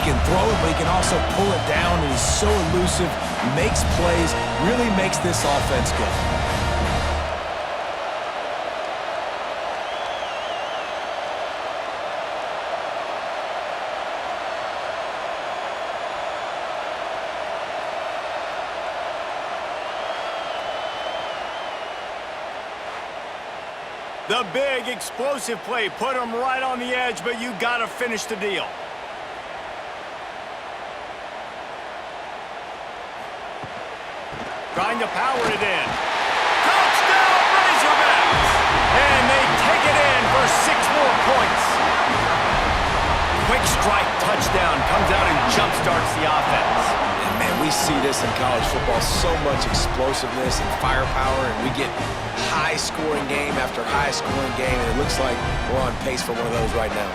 can throw it, but he can also pull it down, and he's so elusive, makes plays, really makes this offense go. The big explosive play put him right on the edge, but you got to finish the deal. Trying to power it in. Touchdown, Razorbacks! And they take it in for 6 more points. Quick strike touchdown comes out and jumpstarts the offense. And man, we see this in college football, so much explosiveness and firepower, and we get high-scoring game after high-scoring game, and it looks like we're on pace for one of those right now.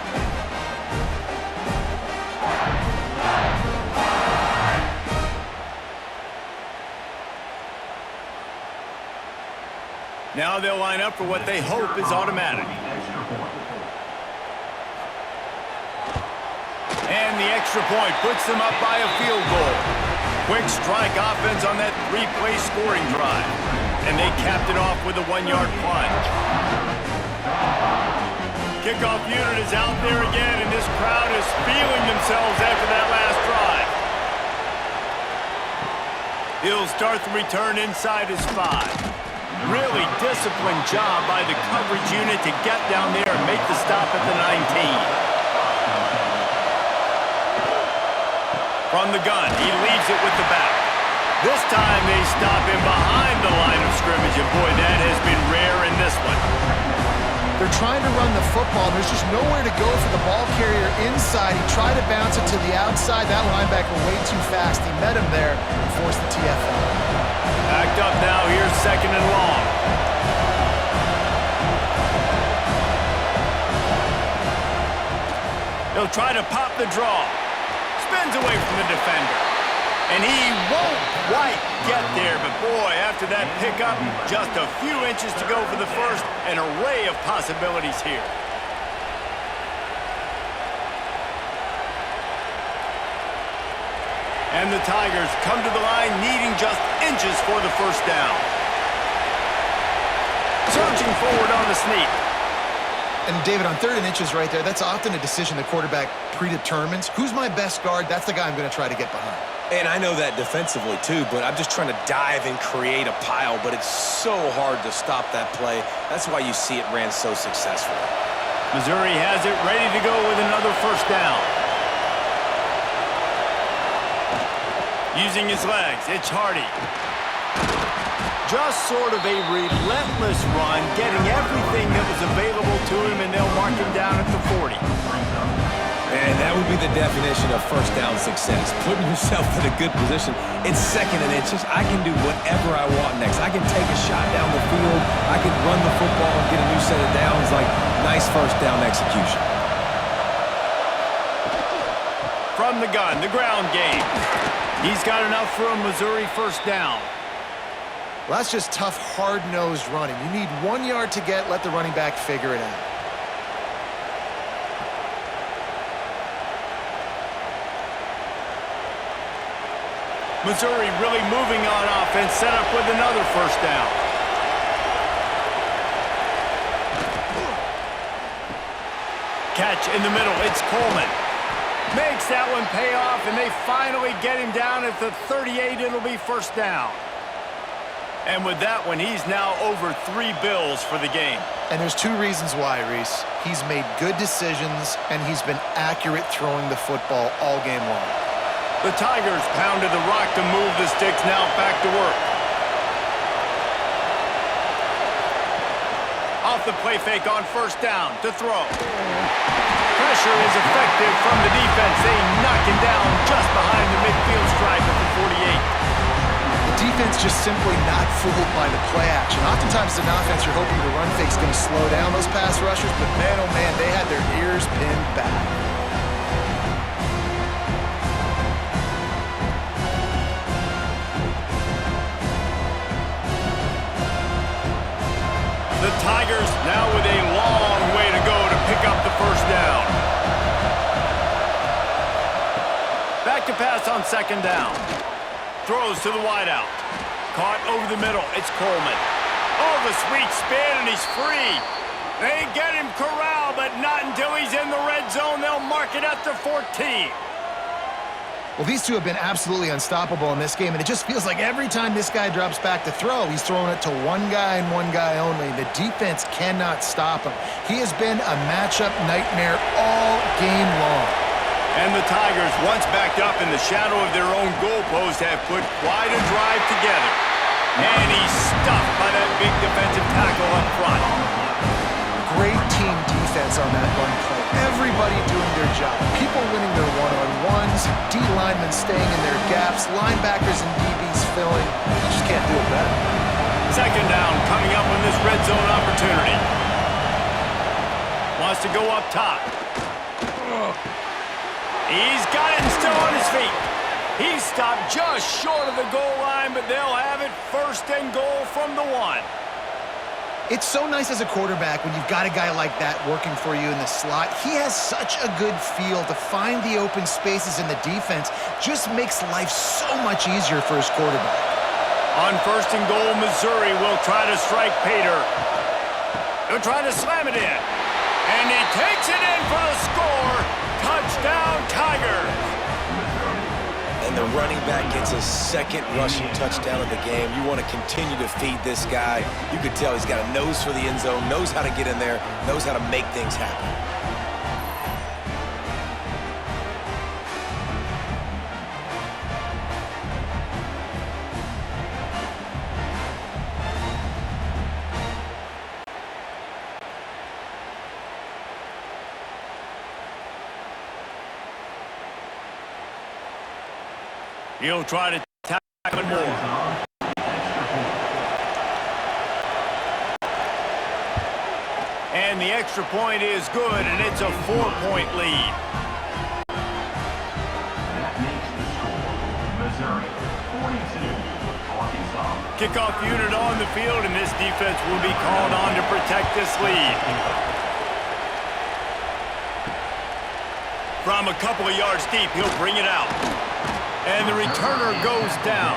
Now they'll line up for what they hope is automatic. And the extra point puts them up by a field goal. Quick strike offense on that 3-play scoring drive. And they capped it off with a 1-yard plunge. Kickoff unit is out there again, and this crowd is feeling themselves after that last drive. He'll start the return inside his 5. Really disciplined job by the coverage unit to get down there and make the stop at the 19. From the gun, he leaves it with the back. This time they stop him behind the line of scrimmage, and boy, that has been rare in this one. They're trying to run the football, and there's just nowhere to go for the ball carrier inside. He tried to bounce it to the outside. That linebacker way too fast. He met him there and forced the TFL. Backed up now, here's 2nd and long. He'll try to pop the draw. Spins away from the defender. And he won't quite get there, but boy, after that pickup, just a few inches to go for the first, an array of possibilities here. And the Tigers come to the line needing just inches for the first down. Searching forward on the sneak. And David, on 3rd and inches right there, that's often a decision the quarterback predetermines. Who's my best guard? That's the guy I'm going to try to get behind. And I know that defensively too, but I'm just trying to dive and create a pile, but it's so hard to stop that play. That's why you see it ran so successfully. Missouri has it ready to go with another first down. Using his legs, it's Hardy. Just sort of a relentless run, getting everything that was available to him, and they'll mark him down at the 40. And that would be the definition of first down success. Putting yourself in a good position. It's second and inches. I can do whatever I want next. I can take a shot down the field. I can run the football and get a new set of downs. Like, nice first down execution. From the gun, the ground game. He's got enough for a Missouri first down. Well, that's just tough, hard-nosed running. You need 1 yard to get, let the running back figure it out. Missouri really moving on offense, set up with another first down. Catch in the middle, it's Coleman. Makes that one pay off, and they finally get him down at the 38. It'll be first down. And with that one, he's now over 3 bills for the game. And there's 2 reasons why, Reese. He's made good decisions, and he's been accurate throwing the football all game long. The Tigers pounded the rock to move the sticks, now back to work. Off the play fake on first down to throw. Pressure is effective from the defense. They knock him down just behind the midfield stripe at the 48. The defense just simply not fooled by the play action. Oftentimes, as an offense, you're hoping the run fake's going to slow down those pass rushers, but man, oh man, they had their ears pinned back. The Tigers now with a long way to go to pick up the first down. Back to pass on second down. Throws to the wideout. Caught over the middle. It's Coleman. Oh, the sweet spin, and he's free. They get him corralled, but not until he's in the red zone. They'll mark it at the 14. Well, these two have been absolutely unstoppable in this game, and it just feels like every time this guy drops back to throw, he's throwing it to one guy and one guy only. The defense cannot stop him. He has been a matchup nightmare all game long. And the Tigers, once backed up in the shadow of their own goalpost, have put quite a drive together. And he's stuffed by that big defensive tackle up front. Great team defense on that run play. Everybody doing their job. People winning their one-on-ones, D linemen staying in their gaps, linebackers and DBs filling. You just can't do it better. Second down coming up on this red zone opportunity. Wants to go up top. He's got it and still on his feet. He's stopped just short of the goal line, but they'll have it first and goal from the 1. It's so nice as a quarterback when you've got a guy like that working for you in the slot. He has such a good feel to find the open spaces in the defense. Just makes life so much easier for his quarterback. On first and goal, Missouri will try to strike Pater. He'll try to slam it in. And he takes it in for the score. Touchdown, Tigers. And the running back gets his second rushing touchdown of the game. You want to continue to feed this guy. You could tell he's got a nose for the end zone, knows how to get in there, knows how to make things happen. He'll try to tackle more. And the extra point is good, and it's a 4-point lead. That makes the score Missouri 42, Arkansas. Kickoff unit on the field, and this defense will be called on to protect this lead. From a couple of yards deep, he'll bring it out. And the returner goes down.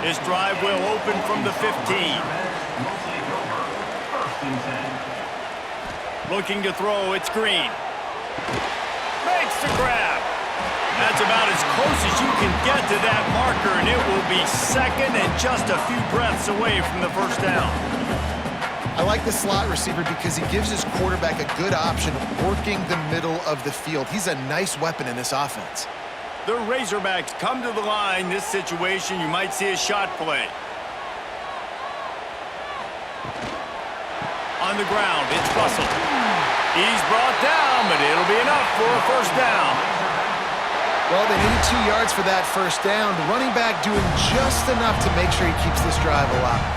This drive will open from the 15. Looking to throw, it's Green. Makes the grab. That's about as close as you can get to that marker, and it will be second and just a few breaths away from the first down. I like the slot receiver because he gives his quarterback a good option of working the middle of the field. He's a nice weapon in this offense. The Razorbacks come to the line. This situation, you might see a shot play. On the ground, it's Russell. He's brought down, but it'll be enough for a first down. Well, they needed 2 yards for that first down. The running back doing just enough to make sure he keeps this drive alive.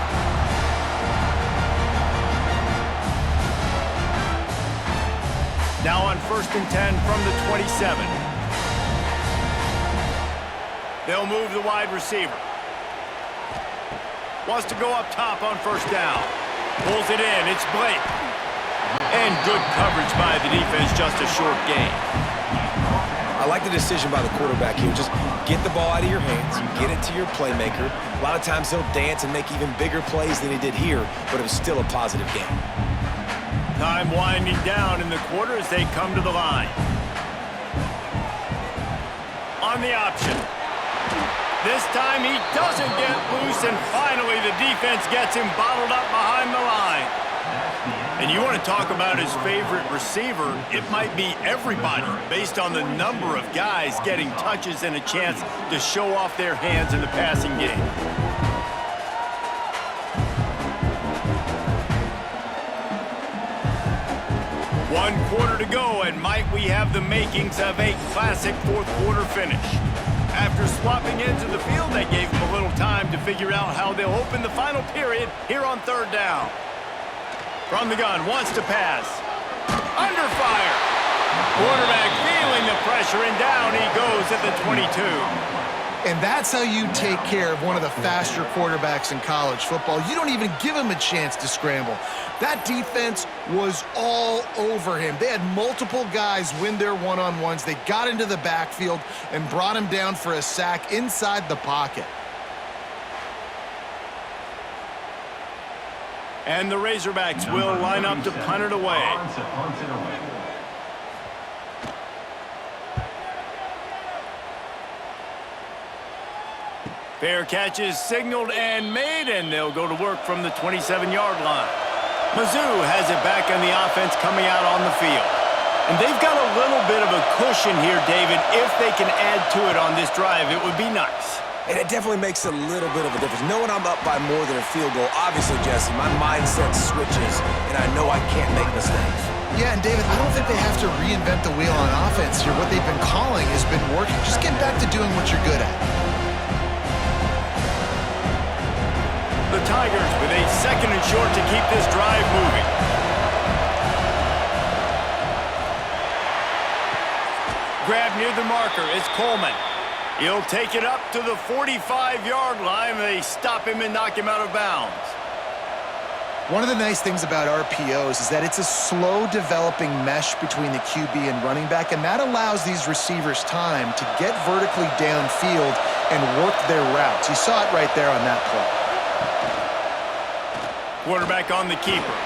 Now on 1st and 10 from the 27. They'll move the wide receiver. Wants to go up top on first down. Pulls it in. It's Blake. And good coverage by the defense, just a short gain. I like the decision by the quarterback here. Just get the ball out of your hands, get it to your playmaker. A lot of times he'll dance and make even bigger plays than he did here, but it was still a positive game. Time winding down in the quarter as they come to the line. On the option. This time he doesn't get loose, and finally the defense gets him bottled up behind the line. And you want to talk about his favorite receiver, it might be everybody based on the number of guys getting touches and a chance to show off their hands in the passing game. One quarter to go, and might we have the makings of a classic fourth quarter finish. After swapping into the field, they gave him a little time to figure out how they'll open the final period here on third down. From the gun, wants to pass. Under fire. Quarterback feeling the pressure, and down he goes at the 22. And that's how you take care of one of the faster quarterbacks in college football. You don't even give him a chance to scramble. That defense was all over him. They had multiple guys win their one-on-ones. They got into the backfield and brought him down for a sack inside the pocket. And the Razorbacks will line up to punt it away. Fair catch is signaled and made, and they'll go to work from the 27-yard line. Mizzou has it back on the offense coming out on the field. And they've got a little bit of a cushion here, David. If they can add to it on this drive, it would be nice. And it definitely makes a little bit of a difference. Knowing I'm up by more than a field goal, obviously, Jesse, my mindset switches, and I know I can't make mistakes. Yeah, and David, I don't think they have to reinvent the wheel on offense here. What they've been calling has been working. Just get back to doing what you're good at. The Tigers with a 2nd and short to keep this drive moving. Grab near the marker. It's Coleman. He'll take it up to the 45-yard line. They stop him and knock him out of bounds. One of the nice things about RPOs is that it's a slow-developing mesh between the QB and running back, and that allows these receivers time to get vertically downfield and work their routes. You saw it right there on that play. Quarterback on the keeper.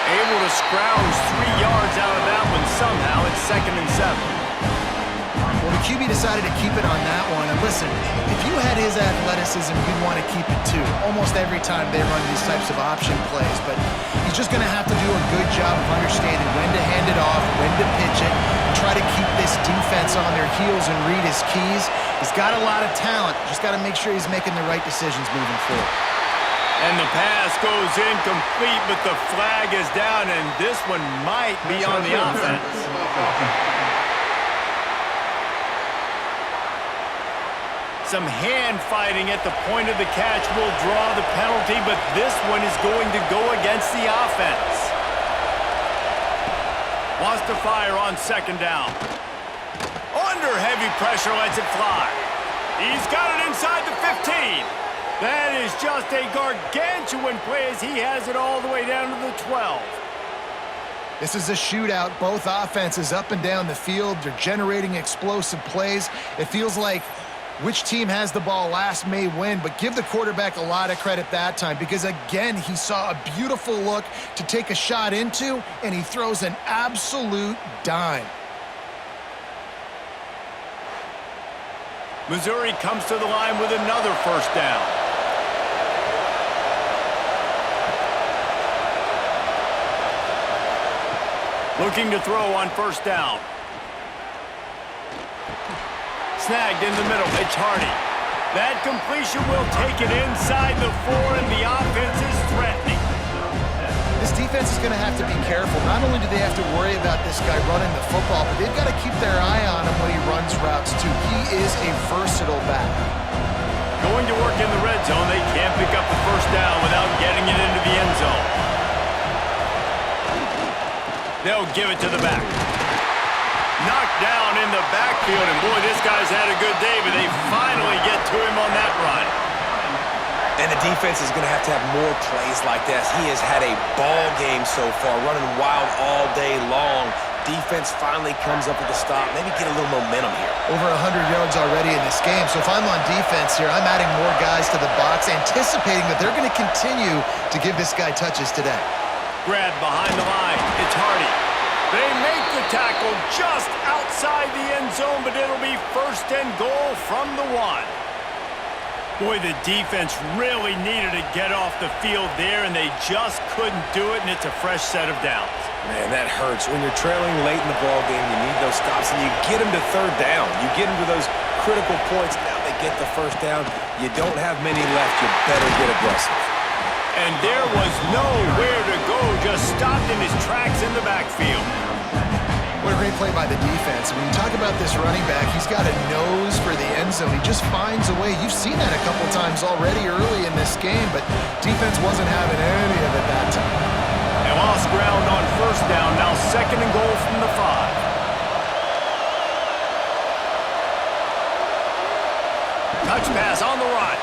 Able to scrounge 3 yards out of that one somehow. It's 2nd and 7. Well, the QB decided to keep it on that one. And listen, if you had his athleticism, you'd want to keep it too. Almost every time they run these types of option plays. But he's just going to have to do a good job of understanding when to hand it off, when to pitch it, and try to keep this defense on their heels and read his keys. He's got a lot of talent. Just got to make sure he's making the right decisions moving forward. And the pass goes incomplete, but the flag is down, and this one might be on the offense. Some hand fighting at the point of the catch will draw the penalty, but this one is going to go against the offense. Wants to fire on 2nd down. Under heavy pressure, lets it fly. He's got it inside the 15. That is just a gargantuan play as he has it all the way down to the 12. This is a shootout. Both offenses up and down the field. They're generating explosive plays. It feels like which team has the ball last may win, but give the quarterback a lot of credit that time because, again, he saw a beautiful look to take a shot into, and he throws an absolute dime. Missouri comes to the line with another first down. Looking to throw on first down. Snagged in the middle. It's Hardy. That completion will take it inside the 4, and the offense is threatening. This defense is going to have to be careful. Not only do they have to worry about this guy running the football, but they've got to keep their eye on him when he runs routes too. He is a versatile back. Going to work in the red zone, they can't pick up the first down without getting it into the end zone. They'll give it to the back. Knocked down in the backfield, and boy, this guy's had a good day, but they finally get to him on that run. And the defense is going to have more plays like this. He has had a ball game so far, running wild all day long. Defense finally comes up with a stop. Maybe get a little momentum here. Over 100 yards already in this game. So if I'm on defense here, I'm adding more guys to the box, anticipating that they're going to continue to give this guy touches today. Grab behind the line. It's Hardy. They make the tackle just outside the end zone, but it'll be 1st and goal from the 1. Boy, the defense really needed to get off the field there, and they just couldn't do it, and it's a fresh set of downs. Man, that hurts. When you're trailing late in the ball game, you need those stops, and you get them to 3rd down. You get them to those critical points. Now they get the 1st down. You don't have many left. You better get aggressive. And there was nowhere to go, just stopped in his tracks in the backfield. What a great play by the defense. When you talk about this running back, he's got a nose for the end zone. He just finds a way. You've seen that a couple times already early in this game, but defense wasn't having any of it that time. They lost ground on 1st down, now 2nd and goal from the 5. Touch pass on the run.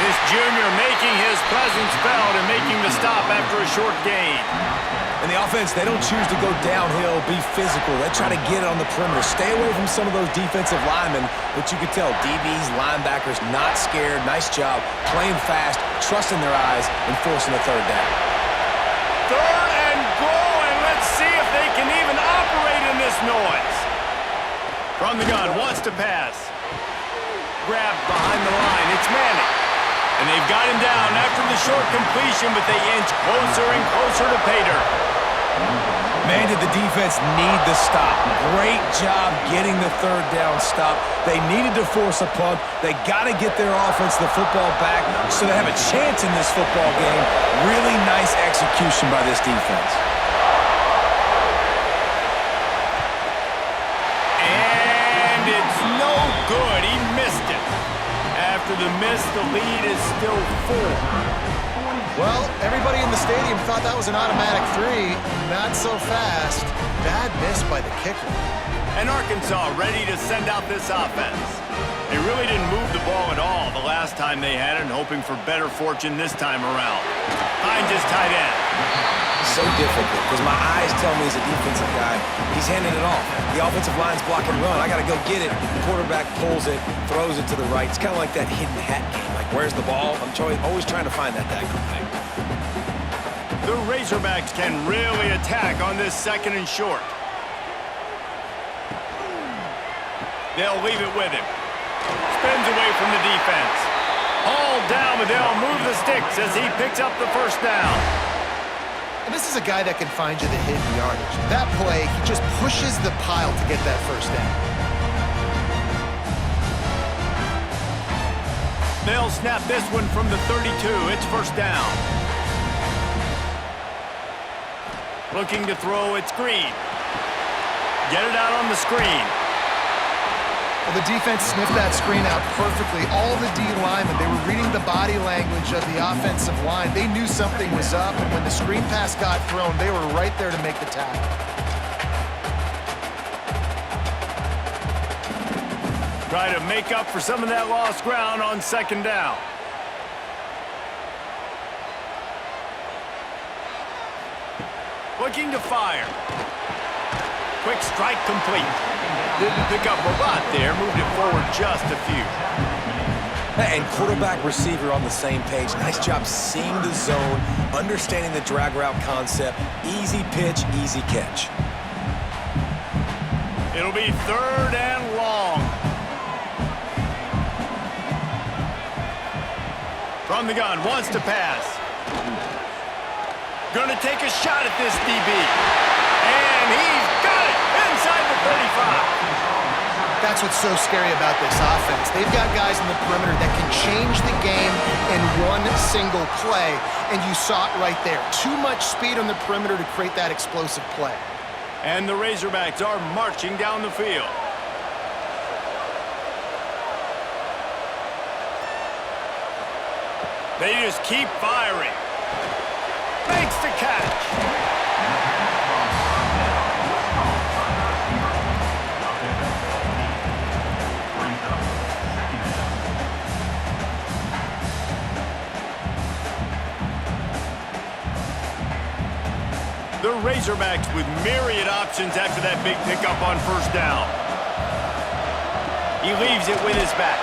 This junior making his presence felt and making the stop after a short gain. And the offense, they don't choose to go downhill, be physical. They try to get it on the perimeter. Stay away from some of those defensive linemen, but you can tell DBs, linebackers, not scared. Nice job playing fast, trusting their eyes, and forcing a 3rd down. 3rd and goal, and let's see if they can even operate in this noise. From the gun, wants to pass. Grabbed behind the line. It's Manning. And they've got him down after the short completion, but they inch closer and closer to pay dirt. Man, did the defense need the stop. Great job getting the 3rd down stop. They needed to force a punt. They got to get their offense the football back so they have a chance in this football game. Really nice execution by this defense. And it's no good. He missed it. After the miss, the lead is still 4. Well, everybody in the stadium thought that was an automatic 3. Not so fast. Bad miss by the kicker. And Arkansas ready to send out this offense. They really didn't move the ball at all the last time they had it, and hoping for better fortune this time around. Finds his tight end. So difficult, because my eyes tell me as a defensive guy, he's handing it off. The offensive line's blocking run. I got to go get it. Quarterback pulls it, throws it to the right. It's kind of like that hidden hat game. Like, where's the ball? I'm always trying to find that good thing. The Razorbacks can really attack on this 2nd and short. They'll leave it with him. Spins away from the defense. All down, but they'll move the sticks as he picks up the 1st down. And this is a guy that can find you the hidden yardage. That play, he just pushes the pile to get that 1st down. They'll snap this one from the 32. It's 1st down. Looking to throw, it's Green. Get it out on the screen. Well, the defense sniffed that screen out perfectly. All the D linemen, they were reading the body language of the offensive line. They knew something was up, and when the screen pass got thrown, they were right there to make the tackle. Try to make up for some of that lost ground on 2nd down. Looking to fire. Quick strike complete. Didn't pick up a lot there, moved it forward just a few. And quarterback receiver on the same page. Nice job seeing the zone, understanding the drag route concept. Easy pitch, easy catch. It'll be 3rd and long. From the gun, wants to pass. Gonna take a shot at this DB. And he's got it inside the 35. That's what's so scary about this offense. They've got guys in the perimeter that can change the game in one single play, and you saw it right there. Too much speed on the perimeter to create that explosive play. And the Razorbacks are marching down the field. They just keep firing. Makes the catch. The Razorbacks with myriad options after that big pickup on first down. He leaves it with his back.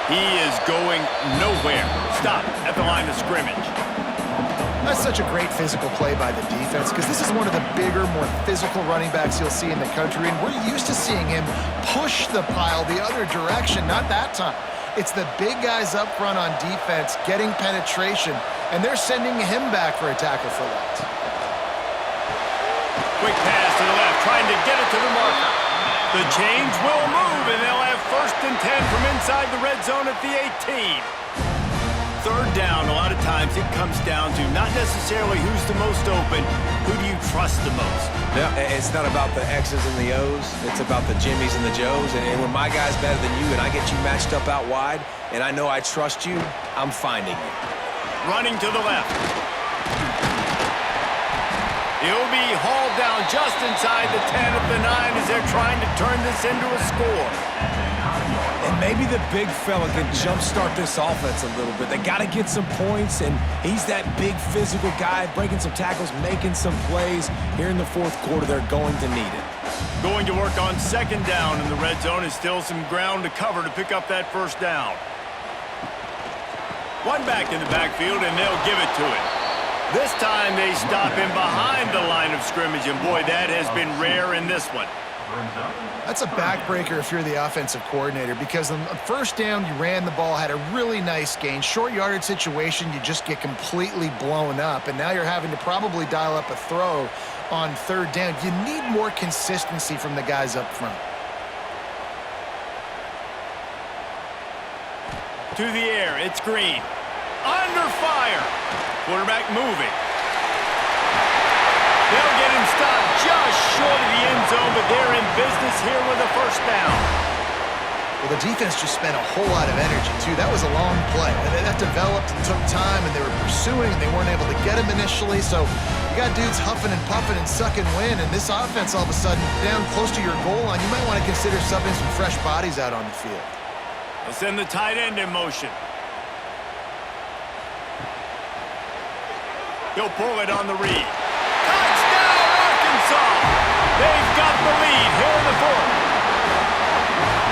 He is going nowhere. Stop at the line of scrimmage. That's such a great physical play by the defense because this is one of the bigger, more physical running backs you'll see in the country, and we're used to seeing him push the pile the other direction, not that time. It's the big guys up front on defense getting penetration, and they're sending him back for a tackle for loss. Quick pass to the left, trying to get it to the marker. The chains will move, and they'll have 1st and 10 from inside the red zone at the 18. Third down, a lot of times it comes down to not necessarily who's the most open, who do you trust the most? Yeah, it's not about the X's and the O's. It's about the Jimmies and the Joes. And when my guy's better than you and I get you matched up out wide and I know I trust you, I'm finding you. Running to the left. He'll be hauled down just inside the 10 of the 9 as they're trying to turn this into a score. And maybe the big fella can jumpstart this offense a little bit. They got to get some points, and he's that big physical guy, breaking some tackles, making some plays. Here in the 4th quarter, they're going to need it. Going to work on 2nd down in the red zone is still some ground to cover to pick up that 1st down. One back in the backfield, and they'll give it to him. This time they stop him behind the line of scrimmage, and boy, that has been rare in this one. That's a backbreaker if you're the offensive coordinator because on the 1st down, you ran the ball, had a really nice gain. Short yardage situation, you just get completely blown up, and now you're having to probably dial up a throw on 3rd down. You need more consistency from the guys up front. To the air, it's Green. Under fire. Quarterback moving. They'll get him stopped just short of the end zone, but they're in business here with a 1st down. Well, the defense just spent a whole lot of energy, too. That was a long play. That developed and took time, and they were pursuing, and they weren't able to get him initially. So you got dudes huffing and puffing and sucking wind, and this offense all of a sudden down close to your goal line. You might want to consider subbing some fresh bodies out on the field. They'll send the tight end in motion. He'll pull it on the read. Touchdown, Arkansas! They've got the lead here in the 4th.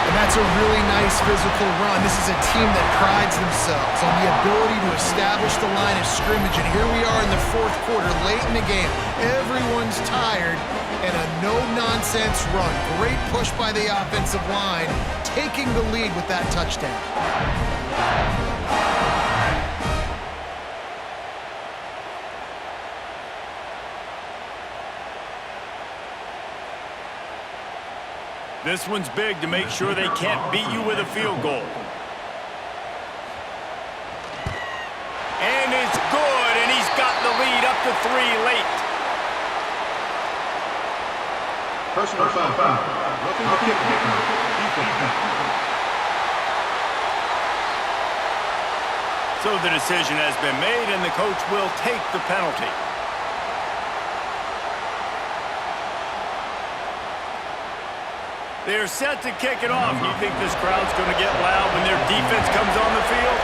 And that's a really nice physical run. This is a team that prides themselves on the ability to establish the line of scrimmage. And here we are in the 4th quarter, late in the game. Everyone's tired, and a no-nonsense run. Great push by the offensive line, taking the lead with that touchdown. This one's big to make sure they can't beat you with a field goal. And it's good, and he's got the lead up to 3 late. Personal foul. Roughing the kick. So the decision has been made, and the coach will take the penalty. They're set to kick it off. You think this crowd's going to get loud when their defense comes on the field?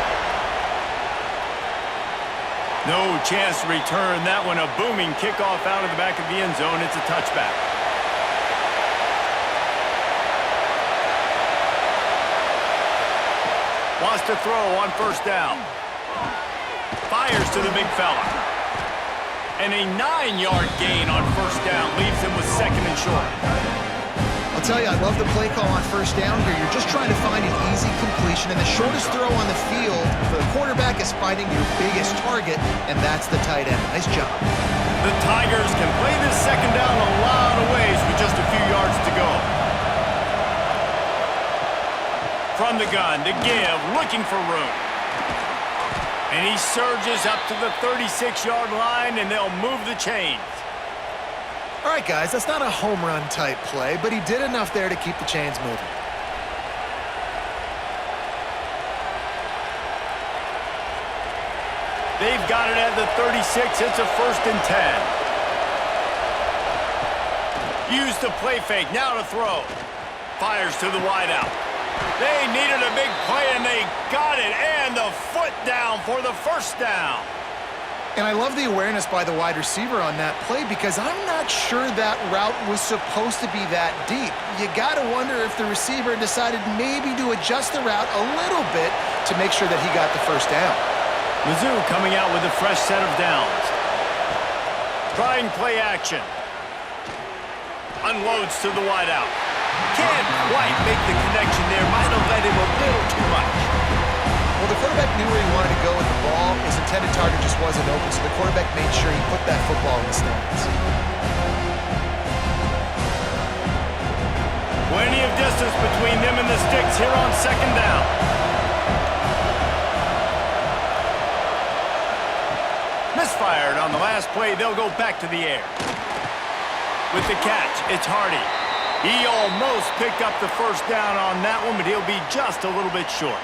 No chance to return that one. A booming kickoff out of the back of the end zone. It's a touchback. Wants to throw on 1st down. Fires to the big fella. And a 9-yard gain on 1st down leaves him with 2nd and short. I'll tell you, I love the play call on 1st down here. You're just trying to find an easy completion, and the shortest throw on the field for the quarterback is finding your biggest target, and that's the tight end. Nice job. The Tigers can play this 2nd down a lot of ways with just a few yards to go. From the gun, to give, looking for room. And he surges up to the 36-yard line, and they'll move the chains. All right, guys, that's not a home run type play, but he did enough there to keep the chains moving. They've got it at the 36. It's a 1st and 10. Use the play fake. Now to throw. Fires to the wideout. They needed a big play, and they got it. And the foot down for the 1st down. And I love the awareness by the wide receiver on that play because I'm not sure that route was supposed to be that deep. You got to wonder if the receiver decided maybe to adjust the route a little bit to make sure that he got the 1st down. Mizzou coming out with a fresh set of downs. Trying play action. Unloads to the wideout. Can't quite make the connection there. Might have led him a little too much. Well, the quarterback knew where he wanted to go with the ball. His intended target just wasn't open, so the quarterback made sure he put that football in the stands. Plenty of distance between them and the sticks here on 2nd down. Misfired on the last play. They'll go back to the air. With the catch, it's Hardy. He almost picked up the 1st down on that one, but he'll be just a little bit short.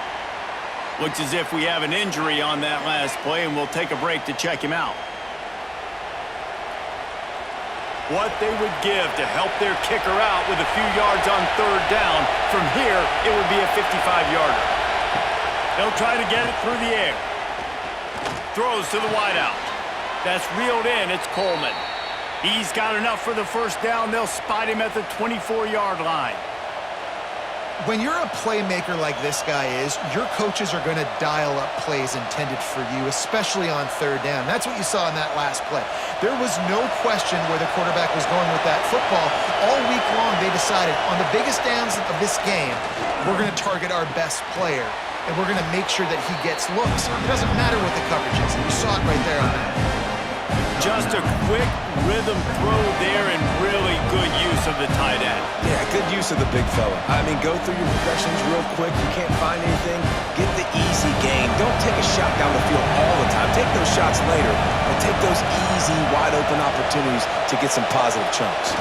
Looks as if we have an injury on that last play, and we'll take a break to check him out. What they would give to help their kicker out with a few yards on 3rd down. From here, it would be a 55-yarder. They'll try to get it through the air. Throws to the wideout. That's reeled in. It's Coleman. He's got enough for the 1st down. They'll spot him at the 24-yard line. When you're a playmaker like this guy is, your coaches are going to dial up plays intended for you, especially on 3rd down. That's what you saw in that last play. There was no question where the quarterback was going with that football. All week long, they decided on the biggest downs of this game, we're going to target our best player, and we're going to make sure that he gets looks. It doesn't matter what the coverage is, and you saw it right there on that. Just a quick rhythm throw there and really good use of the tight end. Yeah, good use of the big fella. I mean, go through your progressions real quick. You can't find anything. Get the easy gain. Don't take a shot down the field all the time. Take those shots later, but take those easy, wide-open opportunities to get some positive chunks.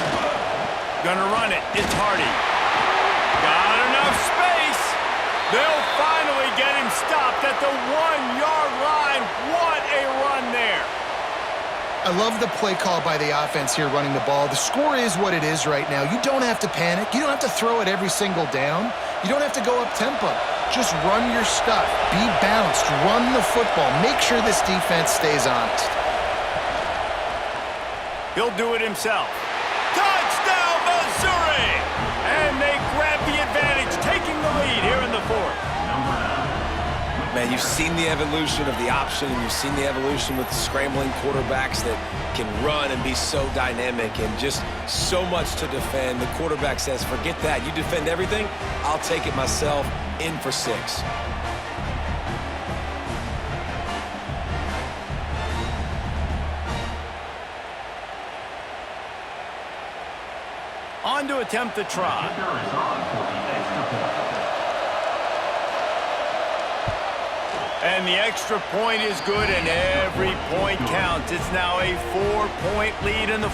Gonna run it. It's Hardy. Got enough space. They'll finally get him stopped at the 1-yard line. What a run there. I love the play call by the offense here running the ball. The score is what it is right now. You don't have to panic. You don't have to throw it every single down. You don't have to go up tempo. Just run your stuff. Be balanced. Run the football. Make sure this defense stays honest. He'll do it himself. Touchdown, Missouri! And they grab the advantage, taking the lead here in the 4th. Man, you've seen the evolution of the option, and you've seen the evolution with scrambling quarterbacks that can run and be so dynamic and just so much to defend. The quarterback says, forget that. You defend everything, I'll take it myself. In for 6. On to attempt the try. And the extra point is good, and every point counts. It's now a 4-point lead in the